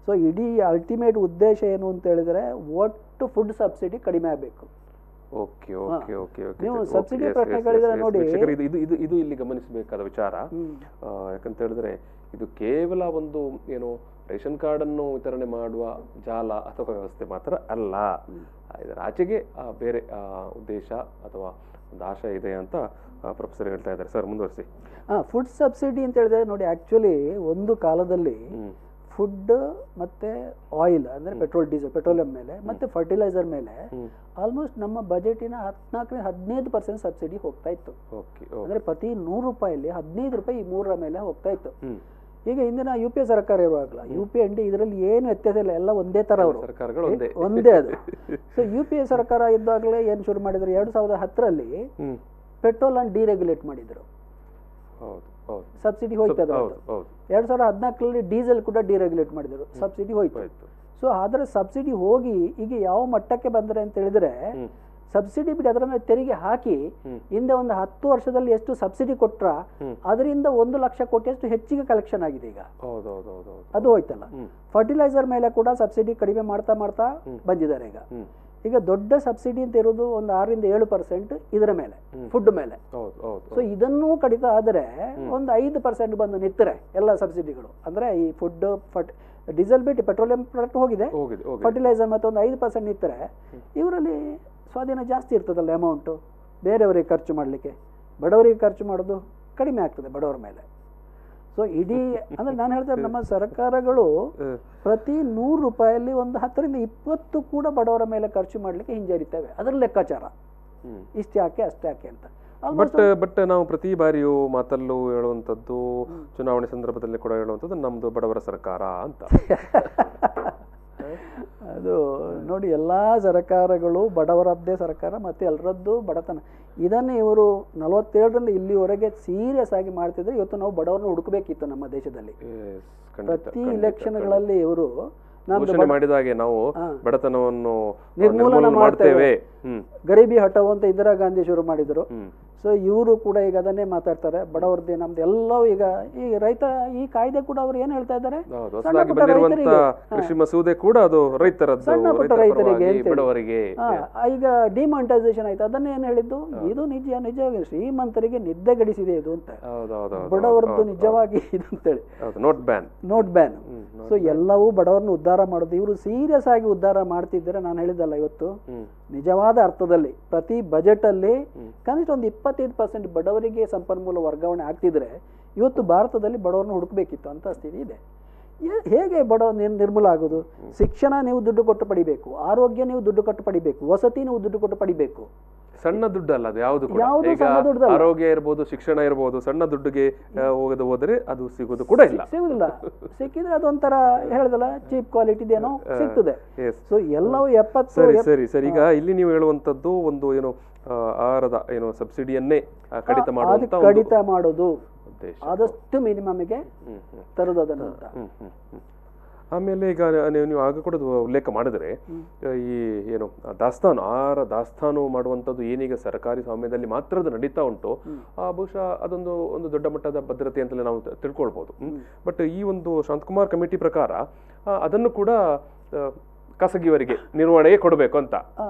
ಸೊ ಇಡೀ ಅಲ್ಟಿಮೇಟ್ ಉದ್ದೇಶ ಏನು ಅಂತ ಹೇಳಿದ್ರೆ, ಒಟ್ಟು ಫುಡ್ ಸಬ್ಸಿಡಿ ಕಡಿಮೆ ಆಗಬೇಕು. ನೀವು ಸಬ್ಸಿಡಿ ಪ್ರಶ್ನೆಗಳಿದ್ರೆ ನೋಡಿ, ಇದು ಇಲ್ಲಿ ಗಮನಿಸಬೇಕಾದ ವಿಚಾರ. ಯಾಕಂತ ಹೇಳಿದ್ರೆ ಇದು ಕೇವಲ ಒಂದು ಏನು ರೇಷನ್ ಕಾರ್ಡ್ ಅನ್ನು ವಿತರಣೆ ಮಾಡುವ ಜಾಲ ಅಥವಾ ವ್ಯವಸ್ಥೆ ಮಾತ್ರ ಅಲ್ಲ, ಇದರ ಆಚೆಗೆ ಬೇರೆ ಉದ್ದೇಶ ಅಥವಾ ಒಂದು ಆಶಯ ಇದೆ ಅಂತ ಪ್ರೊಫೆಸರ್ ಹೇಳ್ತಾ ಇದ್ದಾರೆ. ಸರ್ ಮುಂದುವರಿಸಿ. ಫುಡ್ ಸಬ್ಸಿಡಿ ಅಂತ ಹೇಳಿದ್ರೆ ನೋಡಿ, ಆಕ್ಚುಲಿ ಒಂದು ಕಾಲದಲ್ಲಿ ಫುಡ್ ಮತ್ತೆ ಆಯಿಲ್ ಅಂದ್ರೆ ಪೆಟ್ರೋಲ್ ಡೀಸೆಲ್ ಪೆಟ್ರೋಲಿಯಂ ಮೇಲೆ ಮತ್ತೆ ಫರ್ಟಿಲೈಸರ್ ಮೇಲೆ ಆಲ್ಮೋಸ್ಟ್ ನಮ್ಮ ಬಜೆಟಿನ 14-15% ಸಬ್ಸಿಡಿ ಹೋಗ್ತಾ ಇತ್ತು. ಅಂದ್ರೆ ಪ್ರತಿ 100 ರೂಪಾಯಲ್ಲಿ 15 ರೂಪಾಯಿ ಈ 3ರ ಮೇಲೆ ಹೋಗ್ತಾ ಇತ್ತು. ಈಗ ಹಿಂದಿನ UPA ಸರ್ಕಾರ ಇರುವಾಗಲ UPA ND ಇದರಲ್ಲಿ ಏನು ವ್ಯತ್ಯಾಸ ಇಲ್ಲ, ಎಲ್ಲ ಒಂದೇ ತರ ಅವರು ಒಂದೇ ಅದು. ಸೊ UPA ಸರ್ಕಾರ ಇದ್ದಾಗಲೇ ಏನು ಶುರು ಮಾಡಿದ್ರು, 2010ರಲ್ಲಿ ಪೆಟ್ರೋಲ್ ಅನ್ನು ಡಿರೆಗ್ಯುಲೇಟ್ ಮಾಡಿದ್ರು, ಸಬ್ಸಿಡಿ ಹೋಯ್ತದ. 2014ರಲ್ಲಿ ಡೀಸೆಲ್ ಕೂಡ ಡಿರೆಗ್ಯುಲೇಟ್ ಮಾಡಿದ್ರು, ಸಬ್ಸಿಡಿ ಹೋಯ್ತು. ಸೊ ಅದರ ಸಬ್ಸಿಡಿ ಹೋಗಿ ಈಗ ಯಾವ ಮಟ್ಟಕ್ಕೆ ಬಂದರೆ ಅಂತ ಹೇಳಿದ್ರೆ, ಸಬ್ಸಿಡಿ ಬಿಡಿ ಅದರ ಮೇಲೆ ತೆರಿಗೆ ಹಾಕಿ ಹಿಂದೆ ಒಂದು 10 ವರ್ಷದಲ್ಲಿ ಎಷ್ಟು ಸಬ್ಸಿಡಿ ಕೊಟ್ರ ಅದರಿಂದ 1 ಲಕ್ಷ ಕೋಟಿಯಷ್ಟು ಹೆಚ್ಚಿಗೆ ಕಲೆಕ್ಷನ್ ಆಗಿದೆ ಈಗ. ಅದು ಹೋಯ್ತಲ್ಲ. ಫರ್ಟಿಲೈಸರ್ ಮೇಲೆ ಕೂಡ ಸಬ್ಸಿಡಿ ಕಡಿಮೆ ಮಾಡ್ತಾ ಮಾಡ್ತಾ ಬಂದಿದ್ದಾರೆ ಈಗ. ಈಗ ದೊಡ್ಡ ಸಬ್ಸಿಡಿ ಅಂತ ಇರೋದು ಒಂದು 6-7% ಇದರ ಮೇಲೆ, ಫುಡ್ ಮೇಲೆ. ಸೊ ಇದನ್ನೂ ಕಡಿತ ಆದರೆ ಒಂದು 5% ಬಂದು ನಿಂತರೆ ಎಲ್ಲ ಸಬ್ಸಿಡಿಗಳು, ಅಂದ್ರೆ ಈ ಫುಡ್ ಡೀಸೆಲ್ ಬಿಟ್ಟು ಪೆಟ್ರೋಲಿಯಂ ಪ್ರಾಡಕ್ಟ್ ಹೋಗಿದೆ, ಫರ್ಟಿಲೈಸರ್ ಮತ್ತೆ ಒಂದು 5% ನಿಂತರೆ ಇವರಲ್ಲಿ ಸ್ವಾಧೀನ ಜಾಸ್ತಿ ಇರ್ತದಲ್ಲ ಅಮೌಂಟು ಬೇರೆಯವರಿಗೆ ಖರ್ಚು ಮಾಡಲಿಕ್ಕೆ. ಬಡವರಿಗೆ ಖರ್ಚು ಮಾಡೋದು ಕಡಿಮೆ ಆಗ್ತದೆ ಬಡವರ ಮೇಲೆ. ಸೊ ಇಡೀ ಅಂದ್ರೆ ನಾನು ಹೇಳ್ತೇನೆ, ನಮ್ಮ ಸರ್ಕಾರಗಳು ಪ್ರತಿ 100 ರೂಪಾಯಲ್ಲಿ ಒಂದು 10-20 ಕೂಡ ಬಡವರ ಮೇಲೆ ಖರ್ಚು ಮಾಡಲಿಕ್ಕೆ ಹಿಂಜರಿತೇವೆ. ಅದರ ಲೆಕ್ಕಾಚಾರ ಇಷ್ಟು ಯಾಕೆ ಅಷ್ಟೇ ಯಾಕೆ ಅಂತ. ಬಟ್ ನಾವು ಪ್ರತಿ ಬಾರಿಯೂ ಮಾತಲ್ಲೂ ಹೇಳುವಂಥದ್ದು, ಚುನಾವಣೆ ಸಂದರ್ಭದಲ್ಲಿ ಕೂಡ ಹೇಳುವಂಥದ್ದು ನಮ್ದು ಬಡವರ ಸರ್ಕಾರ ಅಂತ. ಅದು ನೋಡಿ, ಎಲ್ಲ ಸರ್ಕಾರಗಳು ಬಡವರದ್ದೇ ಸರ್ಕಾರ ಮತ್ತೆ ಎಲ್ಲರದ್ದು ಬಡತನ. ಇದನ್ನೇ ಇವರು 47ರಿಂದ ಇಲ್ಲಿವರೆಗೆ ಸೀರಿಯಸ್ ಆಗಿ ಮಾಡ್ತಿದ್ರೆ ಇವತ್ತು ನಾವು ಬಡವರನ್ನು ಹುಡುಕಬೇಕಿತ್ತು ನಮ್ಮ ದೇಶದಲ್ಲಿ. ಪ್ರತಿ ಇಲೆಕ್ಷನ್ಗಳಲ್ಲಿ ಇವರು ಮಾಡಿದಾಗೆ ನಾವು ಬಡತನವನ್ನು ನಿರ್ಮೂಲನೆ ಮಾಡ್ತೇವೆ, ಗರೀಬಿ ಹಟಾವ್ ಅಂತ ಇಂದಿರಾ ಗಾಂಧಿ ಶುರು ಮಾಡಿದ್ರು. ಸೊ ಇವರು ಕೂಡ ಈಗ ಅದನ್ನೇ ಮಾತಾಡ್ತಾರೆ, ಬಡವರದ್ದೇ ನಮ್ದು ಎಲ್ಲವೂ. ಈಗ ಈ ರೈತ ಈ ಕಾಯ್ದೆ ಕೂಡ ಅವ್ರು ಏನ್ ಹೇಳ್ತಾ ಇದ್ದಾರೆ, ಕೃಷಿ ಮಸೂದೆ ಕೂಡ ಅದು ಸಣ್ಣ ಪುಟ್ಟ ರೈತರಿಗೆ ಈಗ ಡಿಮಾನಿಟೈಸೇಷನ್ ಆಯ್ತು. ಅದನ್ನೇ ಏನ್ ಹೇಳಿದ್ದು, ಇದು ನಿಜವಾಗಿ ಶ್ರೀಮಂತರಿಗೆ ನಿದ್ದೆಗಡಿಸಿದೆ ಇದು ಅಂತ, ಬಡವರದ್ದು ನಿಜವಾಗಿ ಇದು ಅಂತೇಳಿ ನೋಟ್ ಬ್ಯಾನ್. ಸೊ ಎಲ್ಲವೂ ಬಡವರನ್ನು ಉದ್ಧಾರ ಉದ್ಧಾರ ಮಾಡೋದು. ಇವರು ಸೀರಿಯಸ್ ಆಗಿ ಉದ್ಧಾರ ಮಾಡ್ತಿದ್ದರೆ ನಾನು ಹೇಳಿದ್ದಲ್ಲ ಇವತ್ತು ನಿಜವಾದ ಅರ್ಥದಲ್ಲಿ ಪ್ರತಿ ಬಜೆಟಲ್ಲಿ ಕನಿಷ್ಠ ಒಂದು 25% ಬಡವರಿಗೆ ಸಂಪನ್ಮೂಲ ವರ್ಗಾವಣೆ ಆಗ್ತಿದ್ರೆ ಇವತ್ತು ಭಾರತದಲ್ಲಿ ಬಡವರನ್ನು ಹುಡುಕಬೇಕಿತ್ತು ಅಂತ ಸ್ಥಿತಿ ಇದೆ. ಹೇಗೆ ಬಡವ ನಿರ್ಮೂಲ ಆಗೋದು? ಶಿಕ್ಷಣ ನೀವು ದುಡ್ಡು ಕೊಟ್ಟು ಪಡಿಬೇಕು, ಆರೋಗ್ಯ ನೀವು ದುಡ್ಡು ಕೊಟ್ಟು ಪಡಿಬೇಕು, ವಸತಿ ನೀವು ದುಡ್ಡು ಕೊಟ್ಟು ಪಡಿಬೇಕು. ಸಣ್ಣ ದುಡ್ಡು ಅಲ್ಲ ಅದು ಯಾವುದು ಕೂಡ. ಈಗ ಆರೋಗ್ಯ ಇರ್ಬೋದು, ಶಿಕ್ಷಣ ಇರ್ಬೋದು, ಸಣ್ಣ ದುಡ್ಡಿಗೆ ಹೋದ್ರೆ ಅದು ಸಿಗೋದು ಕೂಡ ಇಲ್ಲ, ಸಿಗುದಿಲ್ಲ. ಸಿಕ್ಕಿದ್ರೆ ಅದೊಂಥರ ಹೇಳ್ದಲ್ಲ ಚೀಪ್ ಕ್ವಾಲಿಟಿದೇನೋ ಸಿಗ್ತದೆ. ಸೊ ಎಲ್ಲವೂ 70. ಸರಿ ಸರಿ ಸರಿ. ಈಗ ಇಲ್ಲಿ ನೀವು ಹೇಳುವಂತದ್ದು ಒಂದು ಏನು ಆಹಾರದ ಏನು ಸಬ್ಸಿಡಿಯನ್ನೇ ಕಡಿತ ಮಾಡೋದು, ಆದಷ್ಟು ಮಿನಿಮಮ್ಗೆ ತರೋದು ಅದನ್ನು ಅಂತ. ಆಮೇಲೆ ಈಗ ನೀವು ಆಗ ಕೂಡ ಉಲ್ಲೇಖ ಮಾಡಿದ್ರೆ ಈ ಏನು ದಾಸ್ತಾನು, ಆಹಾರ ದಾಸ್ತಾನು ಮಾಡುವಂಥದ್ದು ಏನೀಗ ಸರ್ಕಾರಿ ಸ್ವಾಮ್ಯದಲ್ಲಿ ಮಾತ್ರ ಅದು ನಡೀತಾ ಉಂಟು, ಬಹುಶಃ ಒಂದು ದೊಡ್ಡ ಮಟ್ಟದ ಭದ್ರತೆ ಅಂತಲೇ ನಾವು ತಿಳ್ಕೊಳ್ಬೋದು. ಬಟ್ ಈ ಒಂದು ಶಾಂತಕುಮಾರ್ ಕಮಿಟಿ ಪ್ರಕಾರ ಅದನ್ನು ಕೂಡ ಖಾಸಗಿಯವರಿಗೆ ನಿರ್ವಹಣೆಗೆ ಕೊಡಬೇಕು ಅಂತ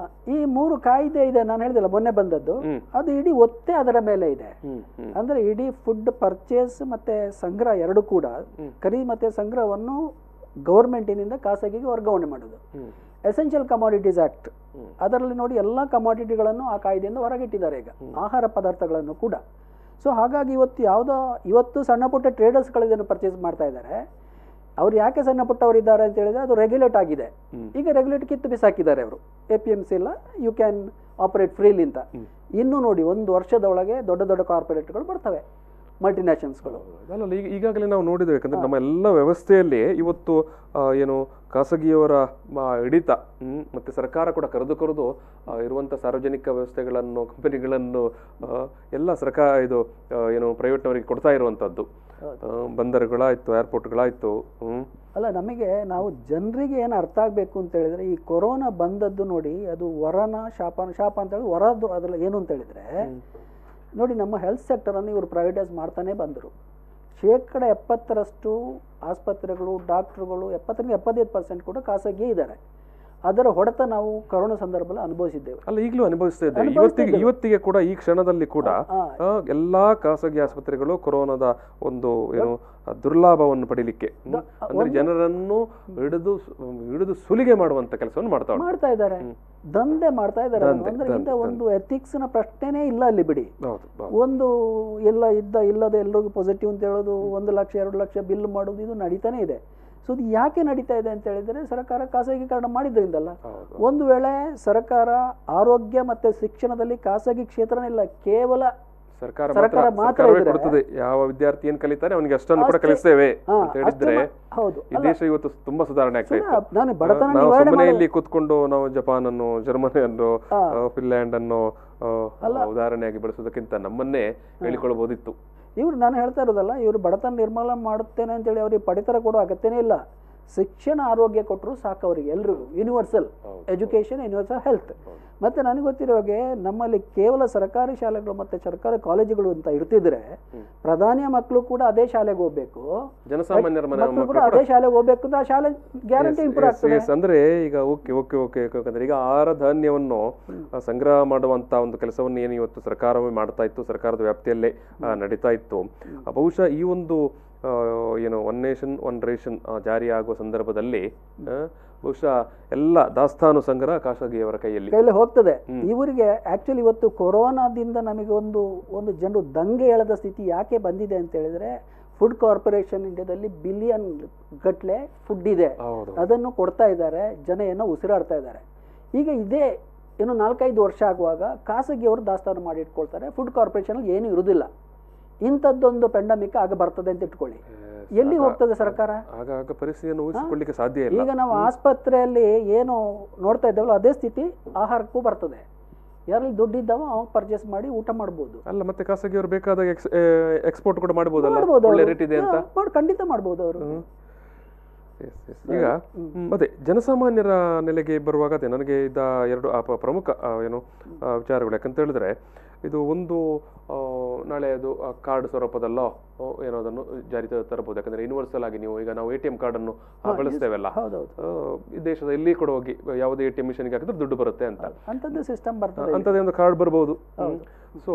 ಈ 3 ಕಾಯ್ದೆ ಇದೆ. ನಾನು ಹೇಳಿದಲ್ಲ ಮೊನ್ನೆ ಬಂದದ್ದು, ಅದು ಇಡೀ ಒತ್ತೆ ಅದರ ಮೇಲೆ ಇದೆ. ಅಂದ್ರೆ ಇಡೀ ಫುಡ್ ಪರ್ಚೇಸ್ ಮತ್ತೆ ಸಂಗ್ರಹ ಎರಡು ಕೂಡ, ಖರೀದಿ ಮತ್ತೆ ಸಂಗ್ರಹವನ್ನು ಗೌರ್ಮೆಂಟಿನಿಂದ ಖಾಸಗಿಗೆ ವರ್ಗಾವಣೆ ಮಾಡೋದು. ಎಸೆನ್ಷಿಯಲ್ ಕಮಾಡಿಟೀಸ್ ಆಕ್ಟ್ ಅದರಲ್ಲಿ ನೋಡಿ ಎಲ್ಲ ಕಮಾಡಿಟಿಗಳನ್ನು ಆ ಕಾಯ್ದೆಯಿಂದ ಹೊರಗಿಟ್ಟಿದ್ದಾರೆ ಈಗ, ಆಹಾರ ಪದಾರ್ಥಗಳನ್ನು ಕೂಡ. ಸೊ ಹಾಗಾಗಿ ಇವತ್ತು ಸಣ್ಣ ಪುಟ್ಟ ಟ್ರೇಡರ್ಸ್ಗಳು ಇದನ್ನು ಪರ್ಚೇಸ್ ಮಾಡ್ತಾ ಇದ್ದಾರೆ. ಅವ್ರು ಯಾಕೆ ಸಣ್ಣ ಪುಟ್ಟವರಿದ್ದಾರೆ ಅಂತ ಹೇಳಿದ್ರೆ ಅದು ರೆಗ್ಯುಲೇಟ್ ಆಗಿದೆ. ಈಗ ರೆಗ್ಯುಲೇಟ್ ಕಿತ್ತು ಬಿಸಾಕಿದ್ದಾರೆ ಅವರು, APMC ಇಲ್ಲ, ಯು ಕ್ಯಾನ್ ಆಪರೇಟ್ ಫ್ರೀಲಿ ಅಂತ. ಇನ್ನು ನೋಡಿ 1 ವರ್ಷದ ಒಳಗೆ ದೊಡ್ಡ ದೊಡ್ಡ ಕಾರ್ಪೊರೇಟ್ಗಳು ಬರ್ತವೆ, ಮಲ್ಟಿನ್ಯಾಷನಲ್ಸ್ಗಳು. ಅಲ್ಲ ಈಗಾಗಲೇ ನಾವು ನೋಡಿದ್ದೇವೆ, ಯಾಕಂದ್ರೆ ನಮ್ಮ ಎಲ್ಲ ವ್ಯವಸ್ಥೆಯಲ್ಲಿ ಇವತ್ತು ಏನು ಖಾಸಗಿಯವರ ಹಿಡಿತ ಮತ್ತೆ ಸರ್ಕಾರ ಕೂಡ ಕರೆದು ಇರುವಂಥ ಸಾರ್ವಜನಿಕ ವ್ಯವಸ್ಥೆಗಳನ್ನು, ಕಂಪನಿಗಳನ್ನು ಎಲ್ಲ ಸರ್ಕಾರ ಇದು ಏನು ಪ್ರೈವೇಟ್ನವರಿಗೆ ಕೊಡ್ತಾ ಇರುವಂಥದ್ದು. ಬಂದರುಗಳಾಯ್ತು, ಏರ್ಪೋರ್ಟ್ಗಳಾಯ್ತು. ಅಲ್ಲ ನಮಗೆ ನಾವು ಜನರಿಗೆ ಏನು ಅರ್ಥ ಆಗಬೇಕು ಅಂತ ಹೇಳಿದ್ರೆ, ಈ ಕೊರೋನಾ ಬಂದದ್ದು ನೋಡಿ ಅದು ವರನ ಶಾಪ ಅಂತ ಹೇಳಿ ವರದ್ದು ಅದ್ರಲ್ಲಿ ಏನು ಅಂತ ಹೇಳಿದ್ರೆ ನೋಡಿ, ನಮ್ಮ ಹೆಲ್ತ್ ಸೆಕ್ಟರನ್ನು ಇವರು ಪ್ರೈವೇಟೈಸ್ ಮಾಡ್ತಾನೆ ಬಂದರು. 70% ಆಸ್ಪತ್ರೆಗಳು, ಡಾಕ್ಟ್ರುಗಳು 70-75% ಕೂಡ ಖಾಸಗಿಯೇ ಇದ್ದಾರೆ. ಅದರ ಹೊಡೆತ ನಾವು ಕೊರೋನಾ ಸಂದರ್ಭದಲ್ಲಿ ಅನುಭವಿಸಿದ್ದೇವೆ. ಅಲ್ಲ ಈಗಲೂ ಅನುಭವಿಸ್ತಾ ಇದ್ದೇವೆ. ಇವತ್ತಿಗೆ ಕೂಡ ಈ ಕ್ಷಣದಲ್ಲಿ ಕೂಡ ಎಲ್ಲಾ ಖಾಸಗಿ ಆಸ್ಪತ್ರೆಗಳು ಕೊರೋನಾದ ಒಂದು ಏನು ದುರ್ಲಾಭವನ್ನು ಪಡಿಲಿಕ್ಕೆ ಅಂದ್ರೆ ಜನರನ್ನು ಹಿಡಿದು ಸುಲಿಗೆ ಮಾಡುವಂತ ಕೆಲಸವನ್ನು ಮಾಡ್ತಾ ಇದ್ದಾರೆ, ದಂಧೆ ಮಾಡ್ತಾ ಇದ್ದಾರೆ. ಅಂದ್ರೆ ಇಂಥ ಒಂದು ಎಥಿಕ್ಸ್ ನ ಪ್ರಶ್ನೆನೇ ಇಲ್ಲ ಅಲ್ಲಿ ಬಿಡಿ. ಒಂದು ಇಲ್ಲದೆ ಎಲ್ರಿಗೂ ಪಾಸಿಟಿವ್ ಅಂತ ಹೇಳೋದು, 1 ಲಕ್ಷ 2 ಲಕ್ಷ ಬಿಲ್ ಮಾಡೋದು ಇದು ನಡೀತಾನೆ ಇದೆ. ಸೊ ಇದು ಯಾಕೆ ನಡೀತಾ ಇದೆ ಅಂತ ಹೇಳಿದ್ರೆ ಸರ್ಕಾರ ಖಾಸಗೀಕರಣ ಮಾಡಿದ್ರಿಂದಲ್ಲ. ಒಂದು ವೇಳೆ ಸರ್ಕಾರ ಆರೋಗ್ಯ ಮತ್ತೆ ಶಿಕ್ಷಣದಲ್ಲಿ ಖಾಸಗಿ ಕ್ಷೇತ್ರನೇ ಇಲ್ಲ, ಕೇವಲ ಸರ್ಕಾರ ಮಾತ್ರ ಕೊಡುತ್ತದೆ. ಯಾವ ವಿದ್ಯಾರ್ಥಿ ಏನ್ ಕಲಿತಾನೆ ಅವನಿಗೆ ಅಷ್ಟನ್ನು ಕೂಡ ಕಲಿಸ್ತೇವೆ ಅಂತ ಹೇಳಿದ್ರೆ ಈ ದೇಶ ಇವತ್ತು ತುಂಬಾ ಸುಧಾರಣೆ ಆಗ್ತಾ ಇತ್ತು. ನಾವು ಸುಮ್ಮನೆ ಇಲ್ಲಿ ಕೂತ್ಕೊಂಡು ನಾವು ಜಪಾನ್ ಅನ್ನು, ಜರ್ಮನಿ ಅನ್ನು, ಫಿನ್ಲ್ಯಾಂಡ್ ಅನ್ನು ಉದಾಹರಣೆಯಾಗಿ ಬಳಸೋದಕ್ಕಿಂತ ನಮ್ಮನ್ನೇ ಹೇಳಿಕೊಳ್ಳಬಹುದಿತ್ತು. ನಾನು ಹೇಳ್ತಾ ಇರೋದಲ್ಲ, ಇವರು ಬಡತನ ನಿರ್ಮೂಲನೆ ಮಾಡುತ್ತೇನೆ ಅಂತೇಳಿ ಅವ್ರಿಗೆ ಪಡಿತರ ಕೊಡೋ ಅಗತ್ಯನೇ ಇಲ್ಲ. ಶಿಕ್ಷಣ ಆರೋಗ್ಯ ಕೊಟ್ಟರು ಸಾಕು ಅವರಿಗೆ, ಎಲ್ರಿಗೂ ಯೂನಿವರ್ಸಲ್ ಎಜುಕೇಷನ್, ಯೂನಿವರ್ಸಲ್ ಹೆಲ್ತ್. ಮತ್ತೆ ನನಗೆ ಗೊತ್ತಿರೋ ಹಾಗೆ ನಮ್ಮಲ್ಲಿ ಕೇವಲ ಸರ್ಕಾರಿ ಶಾಲೆಗಳು ಮತ್ತೆ ಸರ್ಕಾರಿ ಕಾಲೇಜುಗಳು ಅಂತ ಇರ್ತಿದ್ರೆ ಪ್ರಧಾನಿಯ ಮಕ್ಕಳು ಕೂಡ ಅದೇ ಶಾಲೆಗೆ ಹೋಗ್ಬೇಕು, ಜನಸಾಮಾನ್ಯರ ಮಕ್ಕಳು ಕೂಡ ಅದೇ ಶಾಲೆಗೆ ಹೋಗ್ಬೇಕು ಅಂದ್ರೆ ಆ ಶಾಲೆ ಗ್ಯಾರಂಟಿ ಇಂಪ್ರೂವ್ ಆಗ್ತದೆ. ಅಂದ್ರೆ ಈಗ ಓಕೆ ಯಾಕಂದ್ರೆ ಈಗ ಆಹಾರ ಧಾನ್ಯವನ್ನು ಸಂಗ್ರಹ ಮಾಡುವಂತ ಒಂದು ಕೆಲಸವನ್ನು ಏನು ಇವತ್ತು ಸರ್ಕಾರವೇ ಮಾಡ್ತಾ ಇತ್ತು, ಸರ್ಕಾರದ ವ್ಯಾಪ್ತಿಯಲ್ಲೇ ನಡೀತಾ ಇತ್ತು. ಬಹುಶಃ ಈ ಒಂದು ಏನು 1 ನೇಷನ್ 1 ರೇಷನ್ ಜಾರಿಯಾಗುವ ಸಂದರ್ಭದಲ್ಲಿ ಬಹುಶಃ ಎಲ್ಲ ದಾಸ್ತಾನು ಸಂಗ್ರಹ ಖಾಸಗಿಯವರ ಕೈಯಲ್ಲಿ ಹೋಗ್ತದೆ. ಇವರಿಗೆ ಆಕ್ಚುಲಿ ಇವತ್ತು ಕೊರೋನಾದಿಂದ ನಮಗೆ ಒಂದು ಜನರು ದಂಗೆ ಎಳೆದ ಸ್ಥಿತಿ ಯಾಕೆ ಬಂದಿದೆ ಅಂತ ಹೇಳಿದ್ರೆ, ಫುಡ್ ಕಾರ್ಪೊರೇಷನ್ ಇಂಡಿಯಾದಲ್ಲಿ ಬಿಲಿಯನ್ ಗಟ್ಲೆ ಫುಡ್ ಇದೆ, ಅದನ್ನು ಕೊಡ್ತಾ ಇದ್ದಾರೆ, ಜನ ಏನೋ ಉಸಿರಾಡ್ತಾ ಇದ್ದಾರೆ. ಈಗ ಇದೇ ಏನು 4-5 ವರ್ಷ ಆಗುವಾಗ ಖಾಸಗಿಯವರು ದಾಸ್ತಾನು ಮಾಡಿ ಇಟ್ಕೊಳ್ತಾರೆ, ಫುಡ್ ಕಾರ್ಪೊರೇಷನ್ ಏನು ಇರುವುದಿಲ್ಲ. ಇಂಥದ್ದೊಂದು ಪೆಂಡಮಿಕ್ ಆಗ ಬರ್ತದೆ ಅಂತ ಇಟ್ಕೊಳ್ಳಿ, ಎಲ್ಲಿ ಹೋಗ್ತದೆ ಸರ್ಕಾರ? ಆಗ ಪರಿಸ್ಥಿತಿಯನ್ನು ಊಹಿಸಿಕೊಳ್ಳಿಕ್ಕೆ ಸಾಧ್ಯ ಇಲ್ಲ. ಈಗ ನಾವು ಆಸ್ಪತ್ರೆಯಲ್ಲಿ ಏನು ನೋಡ್ತಾ ಇದ್ದೇವಲ್ಲ ಅದೇ ಸ್ಥಿತಿ ಆಹಾರಕ್ಕೂ ಬರ್ತದೆ. ಯಾರಲ್ಲಿ ದುಡ್ಡಿದ್ದಾವ ಅವ ಪರ್ಚೇಸ್ ಮಾಡಿ ಊಟ ಮಾಡ್ಬೋದು. ಅಲ್ಲ ಮತ್ತೆ ಖಾಸಗಿಯವರು ಬೇಕಾದಾಗ ಎಕ್ಸ್ಪೋರ್ಟ್ ಕೂಡ ಮಾಡ್ಬೋದು, ಖಂಡಿತ ಮಾಡ್ಬೋದು ಅವರು. ಈಗ ಮತ್ತೆ ಜನಸಾಮಾನ್ಯರ ನೆಲೆಗೆ ಬರುವಾಗ ನನಗೆ ಇದ್ದ 2 ಪ್ರಮುಖ ಏನು ವಿಚಾರಗಳು, ಯಾಕಂತ ಹೇಳಿದ್ರೆ ಇದು ಒಂದು ನಾಳೆ ಅದು ಕಾರ್ಡ್ ಸ್ವರೂಪದಲ್ಲೋ ಏನೋ ಅದನ್ನು ಜಾರಿ ತರಬಹುದು. ಯಾಕಂದ್ರೆ ಯೂನಿವರ್ಸಲ್ ಆಗಿ ನೀವು ಈಗ ನಾವು ATM ಕಾರ್ಡ್ ಅನ್ನು ಬಳಸ್ತೇವಲ್ಲ, ಈ ದೇಶದ ಎಲ್ಲಿ ಕೂಡ ಹೋಗಿ ಯಾವುದೇ ATM ಮಿಷನ್ಗೆ ಹಾಕಿದ್ರೆ ದುಡ್ಡು ಬರುತ್ತೆ ಅಂತ ಸಿಸ್ಟಮ್ ಬರ್ತದೆ, ಅಂತದೇ ಒಂದು ಕಾರ್ಡ್ ಬರ್ಬೋದು. ಸೊ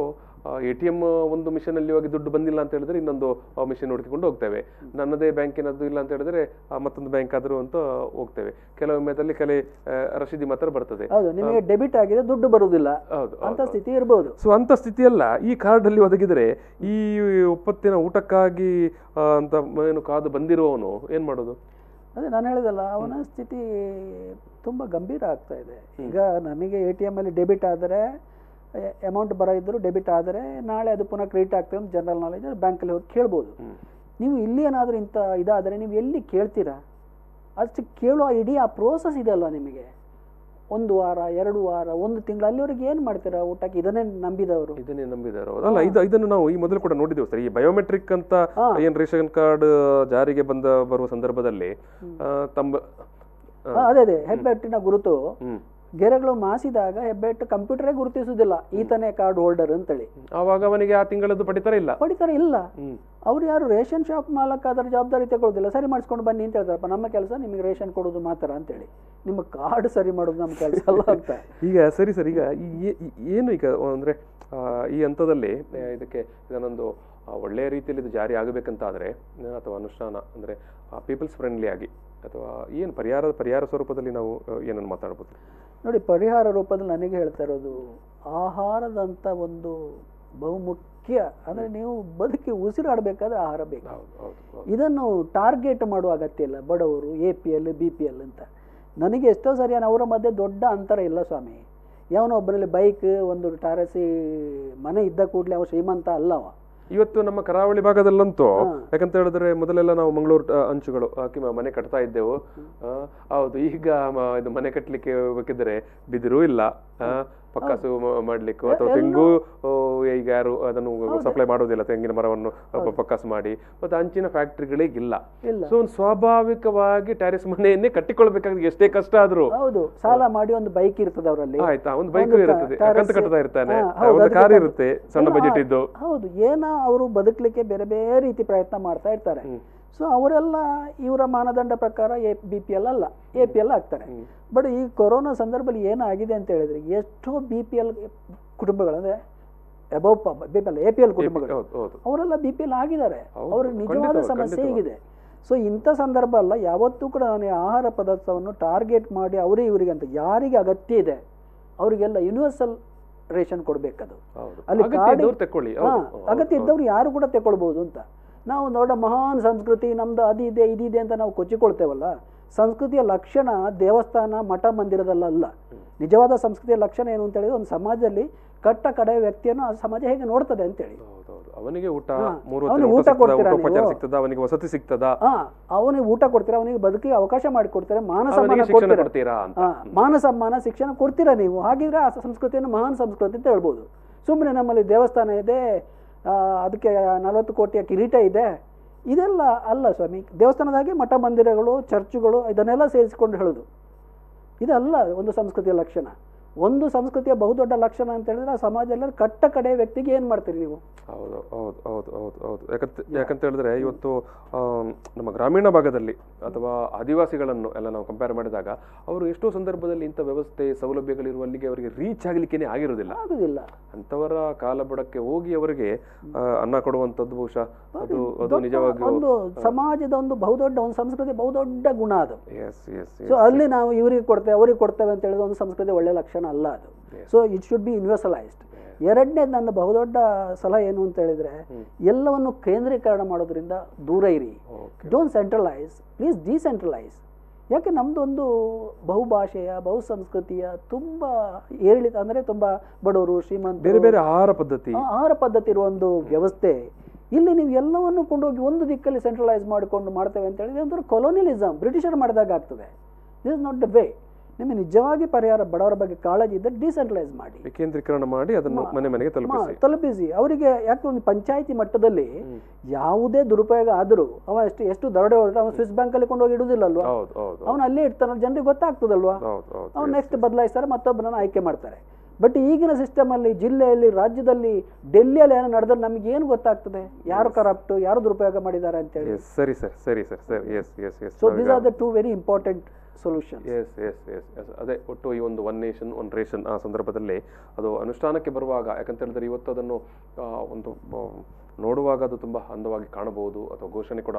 ATM ಒಂದು ಮಿಷನಲ್ಲಿ ಹೋಗಿ ದುಡ್ಡು ಬಂದಿಲ್ಲ ಅಂತ ಹೇಳಿದ್ರೆ ಇನ್ನೊಂದು ಮಿಷನ್ ಹುಡುಕಿಕೊಂಡು ಹೋಗ್ತೇವೆ. ನನ್ನದೇ ಬ್ಯಾಂಕಿನದ್ದು ಇಲ್ಲ ಅಂತ ಹೇಳಿದ್ರೆ ಮತ್ತೊಂದು ಬ್ಯಾಂಕ್ ಆದರೂ ಅಂತ ಹೋಗ್ತೇವೆ. ಕೆಲವೊಮ್ಮೆ ಕೆಲ ರಸೀದಿ ಮಾತ್ರ ಬರ್ತದೆ. ಹೌದು, ನಿಮಗೆ ಡೆಬಿಟ್ ಆಗಿದೆ, ದುಡ್ಡು ಬರುವುದಿಲ್ಲ ಅಂತ ಸ್ಥಿತಿ ಇರಬಹುದು. ಸೊ ಅಂತ ಸ್ಥಿತಿಯಲ್ಲ ಈ ಕಾರ್ಡ್ ಅಲ್ಲಿ ಒದಗಿದ್ರೆ ಈ ಒಪ್ಪತ್ತಿನ ಊಟಕ್ಕಾಗಿ ಅಂತ ಏನು ಕಾದು ಬಂದಿರುವವನು ಏನ್ ಮಾಡೋದು? ಅದೇ ನಾನು ಹೇಳಿದಲ್ಲ, ಅವನ ಸ್ಥಿತಿ ತುಂಬ ಗಂಭೀರ ಆಗ್ತಾ ಇದೆ. ಈಗ ನಮಗೆ ATM ಅಲ್ಲಿ ಡೆಬಿಟ್ ಆದರೆ ಅಮೌಂಟ್ ಬರೋ ಇದ್ದರೂ ಡೆಬಿಟ್ ಆದರೆ ನಾಳೆ ಅದು ಪುನಃ ಕ್ರೆಡಿಟ್ ಆಗ್ತದೆ ಅಂತ ಜನರಲ್ ನಾಲೆಜ್ ಬ್ಯಾಂಕಲ್ಲಿ ಹೋಗಿ ಕೇಳ್ಬೋದು. ನೀವು ಇಲ್ಲಿ ಏನಾದರೂ ಇಂಥ ಇದಾದರೆ ನೀವು ಎಲ್ಲಿ ಕೇಳ್ತೀರಾ? ಅಷ್ಟು ಕೇಳೋ ಇಡೀ ಆ ಪ್ರೋಸೆಸ್ ಇದೆ ಅಲ್ವಾ ನಿಮಗೆ. 1 ವಾರ 2 ವಾರ 1 ತಿಂಗಳು ಅಲ್ಲಿವರೆಗೆ ಏನು ಮಾಡ್ತೀರಾ ಊಟಕ್ಕೆ? ಇದನ್ನೇ ನಂಬಿದವರು ಅಲ್ಲ, ಇದನ್ನು ನಾವು ಈ ಮೊದಲು ಕೂಡ ನೋಡಿದ್ದೇವೆ ಸರ್. ಈ ಬಯೋಮೆಟ್ರಿಕ್ ಅಂತ ಏನ್ ರೇಷನ್ ಕಾರ್ಡ್ ಜಾರಿಗೆ ಬರುವ ಸಂದರ್ಭದಲ್ಲಿ ಅದೇ ಹೆಬ್ಬೆಟ್ಟಿನ ಗುರುತು ಗೆರೆಗಳು ಮಾಸಿದಾಗ ಹೆಬ್ಬೆಟ್ಟು ಕಂಪ್ಯೂಟರೇ ಗುರುತಿಸುವುದಿಲ್ಲ ಈತನೇ ಕಾರ್ಡ್ ಹೋಲ್ಡರ್ ಅಂತೇಳಿ. ಆವಾಗ ಅವನಿಗೆ ಆ ತಿಂಗಳದ್ದು ಪಡಿತರ ಇಲ್ಲ. ಅವ್ರು ಯಾರು ರೇಷನ್ ಶಾಪ್ ಮಾಲಕ ಅದರ ಜವಾಬ್ದಾರಿ ತಗೊಳ್ಳೋದಿಲ್ಲ. ಸರಿ ಮಾಡಿಸ್ಕೊಂಡು ಬನ್ನಿ ಅಂತ ಹೇಳ್ತಾರಪ್ಪ, ನಮ್ಮ ಕೆಲಸ ನಿಮಗೆ ರೇಷನ್ ಕೊಡೋದು ಮಾತ್ರ ಅಂತೇಳಿ. ನಿಮ್ಮ ಕಾರ್ಡ್ ಸರಿ ಮಾಡೋದು ನಮ್ಮ ಕೆಲಸ ಅಲ್ಲ ಅಂತ. ಈಗ ಸರಿ ಸರ್, ಈಗ ಏನು ಈಗ ಅಂದ್ರೆ ಈ ಹಂತದಲ್ಲಿ ಇದನ್ನೊಂದು ಒಳ್ಳೆಯ ರೀತಿಯಲ್ಲಿ ಇದು ಜಾರಿ ಆಗಬೇಕಂತಾದರೆ ಅಥವಾ ಅನುಷ್ಠಾನ ಅಂದರೆ ಪೀಪಲ್ಸ್ ಫ್ರೆಂಡ್ಲಿ ಆಗಿ ಅಥವಾ ಏನು ಪರಿಹಾರ ಸ್ವರೂಪದಲ್ಲಿ ನಾವು ಏನನ್ನು ಮಾತಾಡ್ಬೋದು? ನೋಡಿ, ಪರಿಹಾರ ರೂಪದಲ್ಲಿ ನನಗೆ ಹೇಳ್ತಾ ಇರೋದು ಆಹಾರದಂಥ ಒಂದು ಬಹುಮುಖ್ಯ. ಅಂದರೆ ನೀವು ಬದುಕಿ ಉಸಿರಾಡಬೇಕಾದ್ರೆ ಆಹಾರ ಬೇಕು. ಇದನ್ನು ಟಾರ್ಗೆಟ್ ಮಾಡುವ ಅಗತ್ಯ ಇಲ್ಲ. ಬಡವರು APL BPL ಅಂತ ನನಗೆ ಎಷ್ಟೋ ಸರಿ ಅವರ ಮಧ್ಯೆ ದೊಡ್ಡ ಅಂತರ ಇಲ್ಲ ಸ್ವಾಮಿ. ಯಾವನೋ ಒಬ್ಬರಲ್ಲಿ ಬೈಕ್ ಒಂದು ಟಾರಸಿ ಮನೆ ಇದ್ದ ಕೂಡಲೇ ಅವ ಶ್ರೀಮಂತ ಅಲ್ಲವ. ಇವತ್ತು ನಮ್ಮ ಕರಾವಳಿ ಭಾಗದಲ್ಲಂತೂ ಯಾಕಂತ ಹೇಳಿದ್ರೆ ಮೊದಲೆಲ್ಲ ನಾವು ಮಂಗಳೂರು ಅಂಚುಗಳು ಹಾಕಿ ಮನೆ ಕಟ್ತಾ ಇದ್ದೆವು. ಹೌದು, ಈಗ ಇದು ಮನೆ ಕಟ್ಟಲಿಕ್ಕೆ ಬೇಕಿದ್ರೆ ಬಿದಿರು ಇಲ್ಲ, ಪಕ್ಕಾಸು ಮಾಡ್ಲಿಕ್ಕೂ ಅಥವಾ ತೆಂಗು ಈಗ ಯಾರು ಅದನ್ನು ಸಪ್ಲೈ ಮಾಡೋದಿಲ್ಲ, ತೆಂಗಿನ ಮರವನ್ನು ಪಕ್ಕಾಸು ಮಾಡಿ. ಮತ್ತೆ ಅಂಚಿನ ಫ್ಯಾಕ್ಟ್ರಿಗಳಿಗಿಲ್ಲ. ಸೊ ಒಂದು ಸ್ವಾಭಾವಿಕವಾಗಿ ಟ್ಯಾರಿಸ್ ಮನೆಯನ್ನೇ ಕಟ್ಟಿಕೊಳ್ಬೇಕಾದ್ರೆ ಎಷ್ಟೇ ಕಷ್ಟ ಆದ್ರೂ ಹೌದು ಸಾಲ ಮಾಡಿ ಒಂದು ಬೈಕ್ ಇರ್ತದೆ ಅವರಲ್ಲಿ. ಆಯ್ತಾ, ಒಂದು ಬೈಕ್ ಇರ್ತದೆ, ಕಂತು ಕಟ್ತಾ ಇರ್ತಾನೆ, ಒಂದು ಕಾರ್ ಇರುತ್ತೆ ಸಣ್ಣ ಬಜೆಟ್ ಇದ್ದು. ಹೌದು, ಏನೋ ಅವರು ಬದುಕಲಿಕ್ಕೆ ಬೇರೆ ಬೇರೆ ರೀತಿ ಪ್ರಯತ್ನ ಮಾಡ್ತಾ ಇರ್ತಾರೆ. ಸೊ ಅವರೆಲ್ಲ ಇವರ ಮಾನದಂಡ ಪ್ರಕಾರ BPL ಅಲ್ಲ, APL ಆಗ್ತಾರೆ. ಬಟ್ ಈ ಕೊರೋನಾ ಸಂದರ್ಭದಲ್ಲಿ ಏನಾಗಿದೆ ಅಂತ ಹೇಳಿದ್ರೆ ಎಷ್ಟೋ BPL ಕುಟುಂಬಗಳು ಅಂದರೆ ಅಬೌವ್ APL ಕುಟುಂಬಗಳು ಅವರೆಲ್ಲ BPL ಆಗಿದ್ದಾರೆ. ಅವ್ರಿಗೆ ನಿಜವಾದ ಸಮಸ್ಯೆ ಹೇಗಿದೆ. ಸೊ ಇಂಥ ಸಂದರ್ಭ ಅಲ್ಲ, ಯಾವತ್ತೂ ಕೂಡ ನಾನು ಆಹಾರ ಪದಾರ್ಥವನ್ನು ಟಾರ್ಗೆಟ್ ಮಾಡಿ ಇವರಿಗೆ ಅಂತ ಯಾರಿಗೆ ಅಗತ್ಯ ಇದೆ ಅವರಿಗೆಲ್ಲ ಯೂನಿವರ್ಸಲ್ ರೇಷನ್ ಕೊಡಬೇಕದು. ಅಲ್ಲಿ ಅಗತ್ಯ ಇದ್ದವ್ರು ಯಾರು ಕೂಡ ತಗೊಳ್ಬೋದು ಅಂತ. ನಾವು ನೋಡ ಮಹಾನ್ ಸಂಸ್ಕೃತಿ ನಮ್ದು ಅದಿದೆ ಇದಿದೆ ಅಂತ ನಾವು ಕೊಚ್ಚಿಕೊಳ್ತೇವಲ್ಲ. ಸಂಸ್ಕೃತಿಯ ಲಕ್ಷಣ ದೇವಸ್ಥಾನ ಮಠ ಮಂದಿರದಲ್ಲ. ನಿಜವಾದ ಸಂಸ್ಕೃತಿಯ ಲಕ್ಷಣ ಏನು ಅಂತ ಹೇಳಿದ್ರೆ ಒಂದು ಸಮಾಜದಲ್ಲಿ ಕಟ್ಟ ಕಡೆ ವ್ಯಕ್ತಿಯನ್ನು ಆ ಸಮಾಜ ಹೇಗೆ ನೋಡ್ತದೆ ಅಂತೇಳಿ. ಅವನಿಗೆ ಊಟ ಕೊಡ್ತೀರಾ, ಅವನಿಗೆ ವಸತಿ ಸಿಗ್ತದ, ಅವನಿಗೆ ಊಟ ಕೊಡ್ತೀರಾ, ಅವನಿಗೆ ಬದುಕಿ ಅವಕಾಶ ಮಾಡಿಕೊಡ್ತೀರಾ, ಮಾನ ಸಮ್ಮಾನ ಶಿಕ್ಷಣ ಕೊಡ್ತೀರಾ ನೀವು. ಹಾಗಿದ್ರೆ ಆ ಸಂಸ್ಕೃತಿಯನ್ನು ಮಹಾನ್ ಸಂಸ್ಕೃತಿ ಅಂತ ಹೇಳ್ಬೋದು. ಸುಮ್ಮನೆ ನಮ್ಮಲ್ಲಿ ದೇವಸ್ಥಾನ ಇದೆ, ಅದಕ್ಕೆ 40 ಕೋಟಿಯ ಕಿರೀಟ ಇದೆ, ಇದೆಲ್ಲ ಅಲ್ಲ ಸ್ವಾಮಿ. ದೇವಸ್ಥಾನದಾಗೆ ಮಠ ಮಂದಿರಗಳು ಚರ್ಚುಗಳು ಇದನ್ನೆಲ್ಲ ಸೇರಿಸಿಕೊಂಡು ಹೇಳೋದು ಇದಲ್ಲ ಒಂದು ಸಂಸ್ಕೃತಿಯ ಲಕ್ಷಣ. ಒಂದು ಸಂಸ್ಕೃತಿಯ ಬಹುದೊಡ್ಡ ಲಕ್ಷಣ ಅಂತ ಹೇಳಿದ್ರೆ ಆ ಸಮಾಜ ಎಲ್ಲರೂ ಕಟ್ಟ ಕಡೆ ವ್ಯಕ್ತಿಗೆ ಏನು ಮಾಡ್ತೀರಿ ನೀವು? ಹೌದು ಹೌದು ಹೌದು ಹೌದು ಹೌದು ಯಾಕಂತ ಹೇಳಿದ್ರೆ ಇವತ್ತು ನಮ್ಮ ಗ್ರಾಮೀಣ ಭಾಗದಲ್ಲಿ ಅಥವಾ ಆದಿವಾಸಿಗಳನ್ನು ಎಲ್ಲ ನಾವು ಕಂಪೇರ್ ಮಾಡಿದಾಗ ಅವರು ಎಷ್ಟೋ ಸಂದರ್ಭದಲ್ಲಿ ಇಂಥ ವ್ಯವಸ್ಥೆ ಸೌಲಭ್ಯಗಳಿರುವಲ್ಲಿಗೆ ಅವರಿಗೆ ರೀಚ್ ಆಗಲಿಕ್ಕೇನೆ ಆಗೋದಿಲ್ಲ. ಅಂಥವರ ಕಾಲಬುಡಕ್ಕೆ ಹೋಗಿ ಅವರಿಗೆ ಅನ್ನ ಕೊಡುವಂಥದ್ದು ಬಹುಶಃ ಅದು ನಿಜವಾಗಿ ಒಂದು ಸಮಾಜದ ಒಂದು ಬಹುದೊಡ್ಡ ಒಂದು ಸಂಸ್ಕೃತಿ ಬಹುದೊಡ್ಡ ಗುಣ ಅದು. ಸೊ ಅಲ್ಲಿ ನಾವು ಇವರಿಗೆ ಕೊಡ್ತೇವೆ ಅವರಿಗೆ ಕೊಡ್ತೇವೆ ಅಂತ ಹೇಳಿದ ಒಂದು ಸಂಸ್ಕೃತಿ ಒಳ್ಳೆ ಲಕ್ಷಣ ಅಲ್ಲ ಅದು. So it should be universalised. ಎರಡನೇದು ನನ್ನ ಬಹುದೊಡ್ಡ ಸಲಹೆ ಏನು ಅಂತ ಹೇಳಿದ್ರೆ ಎಲ್ಲವನ್ನು ಕೇಂದ್ರೀಕರಣ ಮಾಡೋದ್ರಿಂದ ದೂರ ಇರಿ. Don't centralise, please decentralise. ಯಾಕೆ ನಮ್ಮದೊಂದು ಬಹುಭಾಷೆಯ ಬಹುಸಂಸ್ಕೃತಿಯ ತುಂಬ ಏರಿಳಿತ ಅಂದರೆ ತುಂಬ ಬಡವರು ಶ್ರೀಮಂತ ಬೇರೆ ಬೇರೆ ಆಹಾರ ಪದ್ಧತಿ ಇರುವ ಒಂದು ವ್ಯವಸ್ಥೆ. ಇಲ್ಲಿ ನೀವು ಎಲ್ಲವನ್ನು ಕೊಂಡೋಗಿ ಒಂದು ದಿಕ್ಕಲ್ಲಿ ಸೆಂಟ್ರಲೈಸ್ ಮಾಡಿಕೊಂಡು ಮಾಡ್ತೇವೆ ಅಂತ ಹೇಳಿದ್ರೆ ಅಂದ್ರೆ ಕೊಲೋನಿಯಲಿಸಮ್ ಬ್ರಿಟಿಷರು ಮಾಡಿದಾಗ ಆಗ್ತದೆ. This is not the way. ನಿಮಗೆ ನಿಜವಾಗಿ ಪರಿಹಾರ ಬಡವರ ಬಗ್ಗೆ ಕಾಳಜಿ ಇದ್ದರೆ ಡಿಸೆಂಟ್ರಲೈಸ್ ಮಾಡಿ, ಕೇಂದ್ರೀಕರಣ ಮಾಡಿ ಅದನ್ನು ಮನೆ ಮನೆಗೆ ತಲುಪಿಸಿ. ಅವರಿಗೆ ಯಾಕೆ ಒಂದು ಪಂಚಾಯಿತಿ ಮಟ್ಟದಲ್ಲಿ ಯಾವುದೇ ದುರುಪಯೋಗ ಆದರೂ ಅವ ಎಷ್ಟು ದರೋಡೆ ಹೋದ್ರೆ ಅವನು ಸ್ವಿಸ್ ಬ್ಯಾಂಕ್ ಅಲ್ಲಿ ಕೊಂಡೋಗಿ ಇಡುವುದಿಲ್ಲಲ್ವಾ, ಅವನು ಅಲ್ಲೇ ಇಡ್ತಾನ, ಜನರಿಗೆ ಗೊತ್ತಾಗ್ತದಲ್ವಾ, ಅವ್ನು ನೆಕ್ಸ್ಟ್ ಬದಲಾಯಿಸ್ತಾರೆ, ಮತ್ತೊಬ್ಬರನ್ನ ಆಯ್ಕೆ ಮಾಡ್ತಾರೆ. ಬಟ್ ಈಗಿನ ಸಿಸ್ಟಮ್ ಅಲ್ಲಿ ಜಿಲ್ಲೆಯಲ್ಲಿ ರಾಜ್ಯದಲ್ಲಿ ಡೆಲ್ಲಿಯಲ್ಲಿ ಏನೋ ನಡೆದ್ರೆ ನಮಗೆ ಏನು ಗೊತ್ತಾಗ್ತದೆ ಯಾರು ಕರಪ್ಟ್ ಯಾರು ದುರುಪಯೋಗ ಮಾಡಿದ್ದಾರೆ ಅಂತ ಹೇಳಿ. ಸರಿ ಸರ್, ಸರಿ ಸರ್, ಸರಿ. So these are the two very important solution. Yes yes yes yes ಅದೇ ಒಟ್ಟು ಈ ಒಂದು ಒನ್ ನೇಷನ್ ಒನ್ ರೇಷನ್ ಆ ಸಂದರ್ಭದಲ್ಲಿ ಅದು ಅನುಷ್ಠಾನಕ್ಕೆ ಬರುವಾಗ, ಯಾಕಂತ ಹೇಳಿದ್ರೆ ಇವತ್ತು ಅದನ್ನು ಒಂದು ನೋಡುವಾಗ ಅದು ತುಂಬ ಅಂದವಾಗಿ ಕಾಣಬಹುದು ಅಥವಾ ಘೋಷಣೆ ಕೂಡ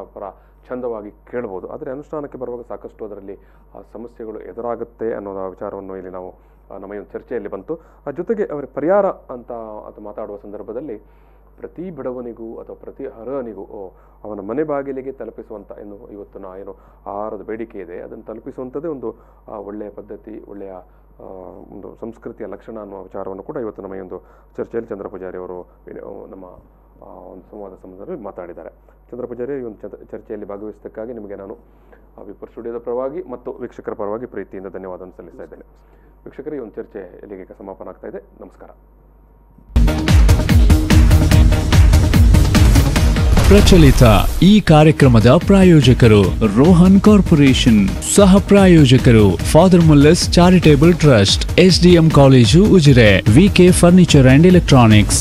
ಚಂದವಾಗಿ ಕೇಳಬಹುದು. ಆದರೆ ಅನುಷ್ಠಾನಕ್ಕೆ ಬರುವಾಗ ಸಾಕಷ್ಟು ಅದರಲ್ಲಿ ಸಮಸ್ಯೆಗಳು ಎದುರಾಗುತ್ತೆ ಅನ್ನೋದ ವಿಚಾರವನ್ನು ಇಲ್ಲಿ ನಾವು ನಮ್ಮ ಒಂದು ಚರ್ಚೆಯಲ್ಲಿ ಬಂತು. ಜೊತೆಗೆ ಅವರ ಪರಿಹಾರ ಅಂತ ಅದು ಮಾತಾಡುವ ಸಂದರ್ಭದಲ್ಲಿ ಪ್ರತಿ ಬಡವನಿಗೂ ಅಥವಾ ಪ್ರತಿ ಅರ್ಹನಿಗೂ ಅವನ ಮನೆ ಬಾಗಿಲಿಗೆ ತಲುಪಿಸುವಂಥ ಇವತ್ತು ಏನು ಆಹಾರದ ಬೇಡಿಕೆ ಇದೆ ಅದನ್ನು ತಲುಪಿಸುವಂಥದ್ದೇ ಒಂದು ಒಳ್ಳೆಯ ಪದ್ಧತಿ, ಒಳ್ಳೆಯ ಒಂದು ಸಂಸ್ಕೃತಿಯ ಲಕ್ಷಣ ಅನ್ನುವ ವಿಚಾರವನ್ನು ಕೂಡ ಇವತ್ತು ನಮ್ಮ ಈ ಒಂದು ಚರ್ಚೆಯಲ್ಲಿ ಚಂದ್ರ ಪೂಜಾರಿ ಅವರು ನಮ್ಮ ಒಂದು ಸಂವಾದ ಸಂದರ್ಭದಲ್ಲಿ ಮಾತಾಡಿದ್ದಾರೆ. ಚಂದ್ರ ಪೂಜಾರಿ ಈ ಒಂದು ಚರ್ಚೆಯಲ್ಲಿ ಭಾಗವಹಿಸಿದ್ದಕ್ಕಾಗಿ ನಿಮಗೆ ನಾನು ವಿಪರ್ ಸ್ಟುಡಿಯೋದ ಪರವಾಗಿ ಮತ್ತು ವೀಕ್ಷಕರ ಪರವಾಗಿ ಪ್ರೀತಿಯಿಂದ ಧನ್ಯವಾದವನ್ನು ಸಲ್ಲಿಸ್ತಾ ಇದ್ದೇನೆ. ವೀಕ್ಷಕರೇ, ಈ ಒಂದು ಚರ್ಚೆ ಎಲ್ಲಿಗೆ ಸಮಾಪನ ಆಗ್ತಾ ಇದೆ. ನಮಸ್ಕಾರ. ಪ್ರಚಲಿತ ಈ ಕಾರ್ಯಕ್ರಮದ ಪ್ರಾಯೋಜಕರು ರೋಹನ್ ಕಾರ್ಪೊರೇಷನ್, ಸಹ ಪ್ರಾಯೋಜಕರು father Mullers charitable trust, SDM college Ujire, VK furniture and electronics.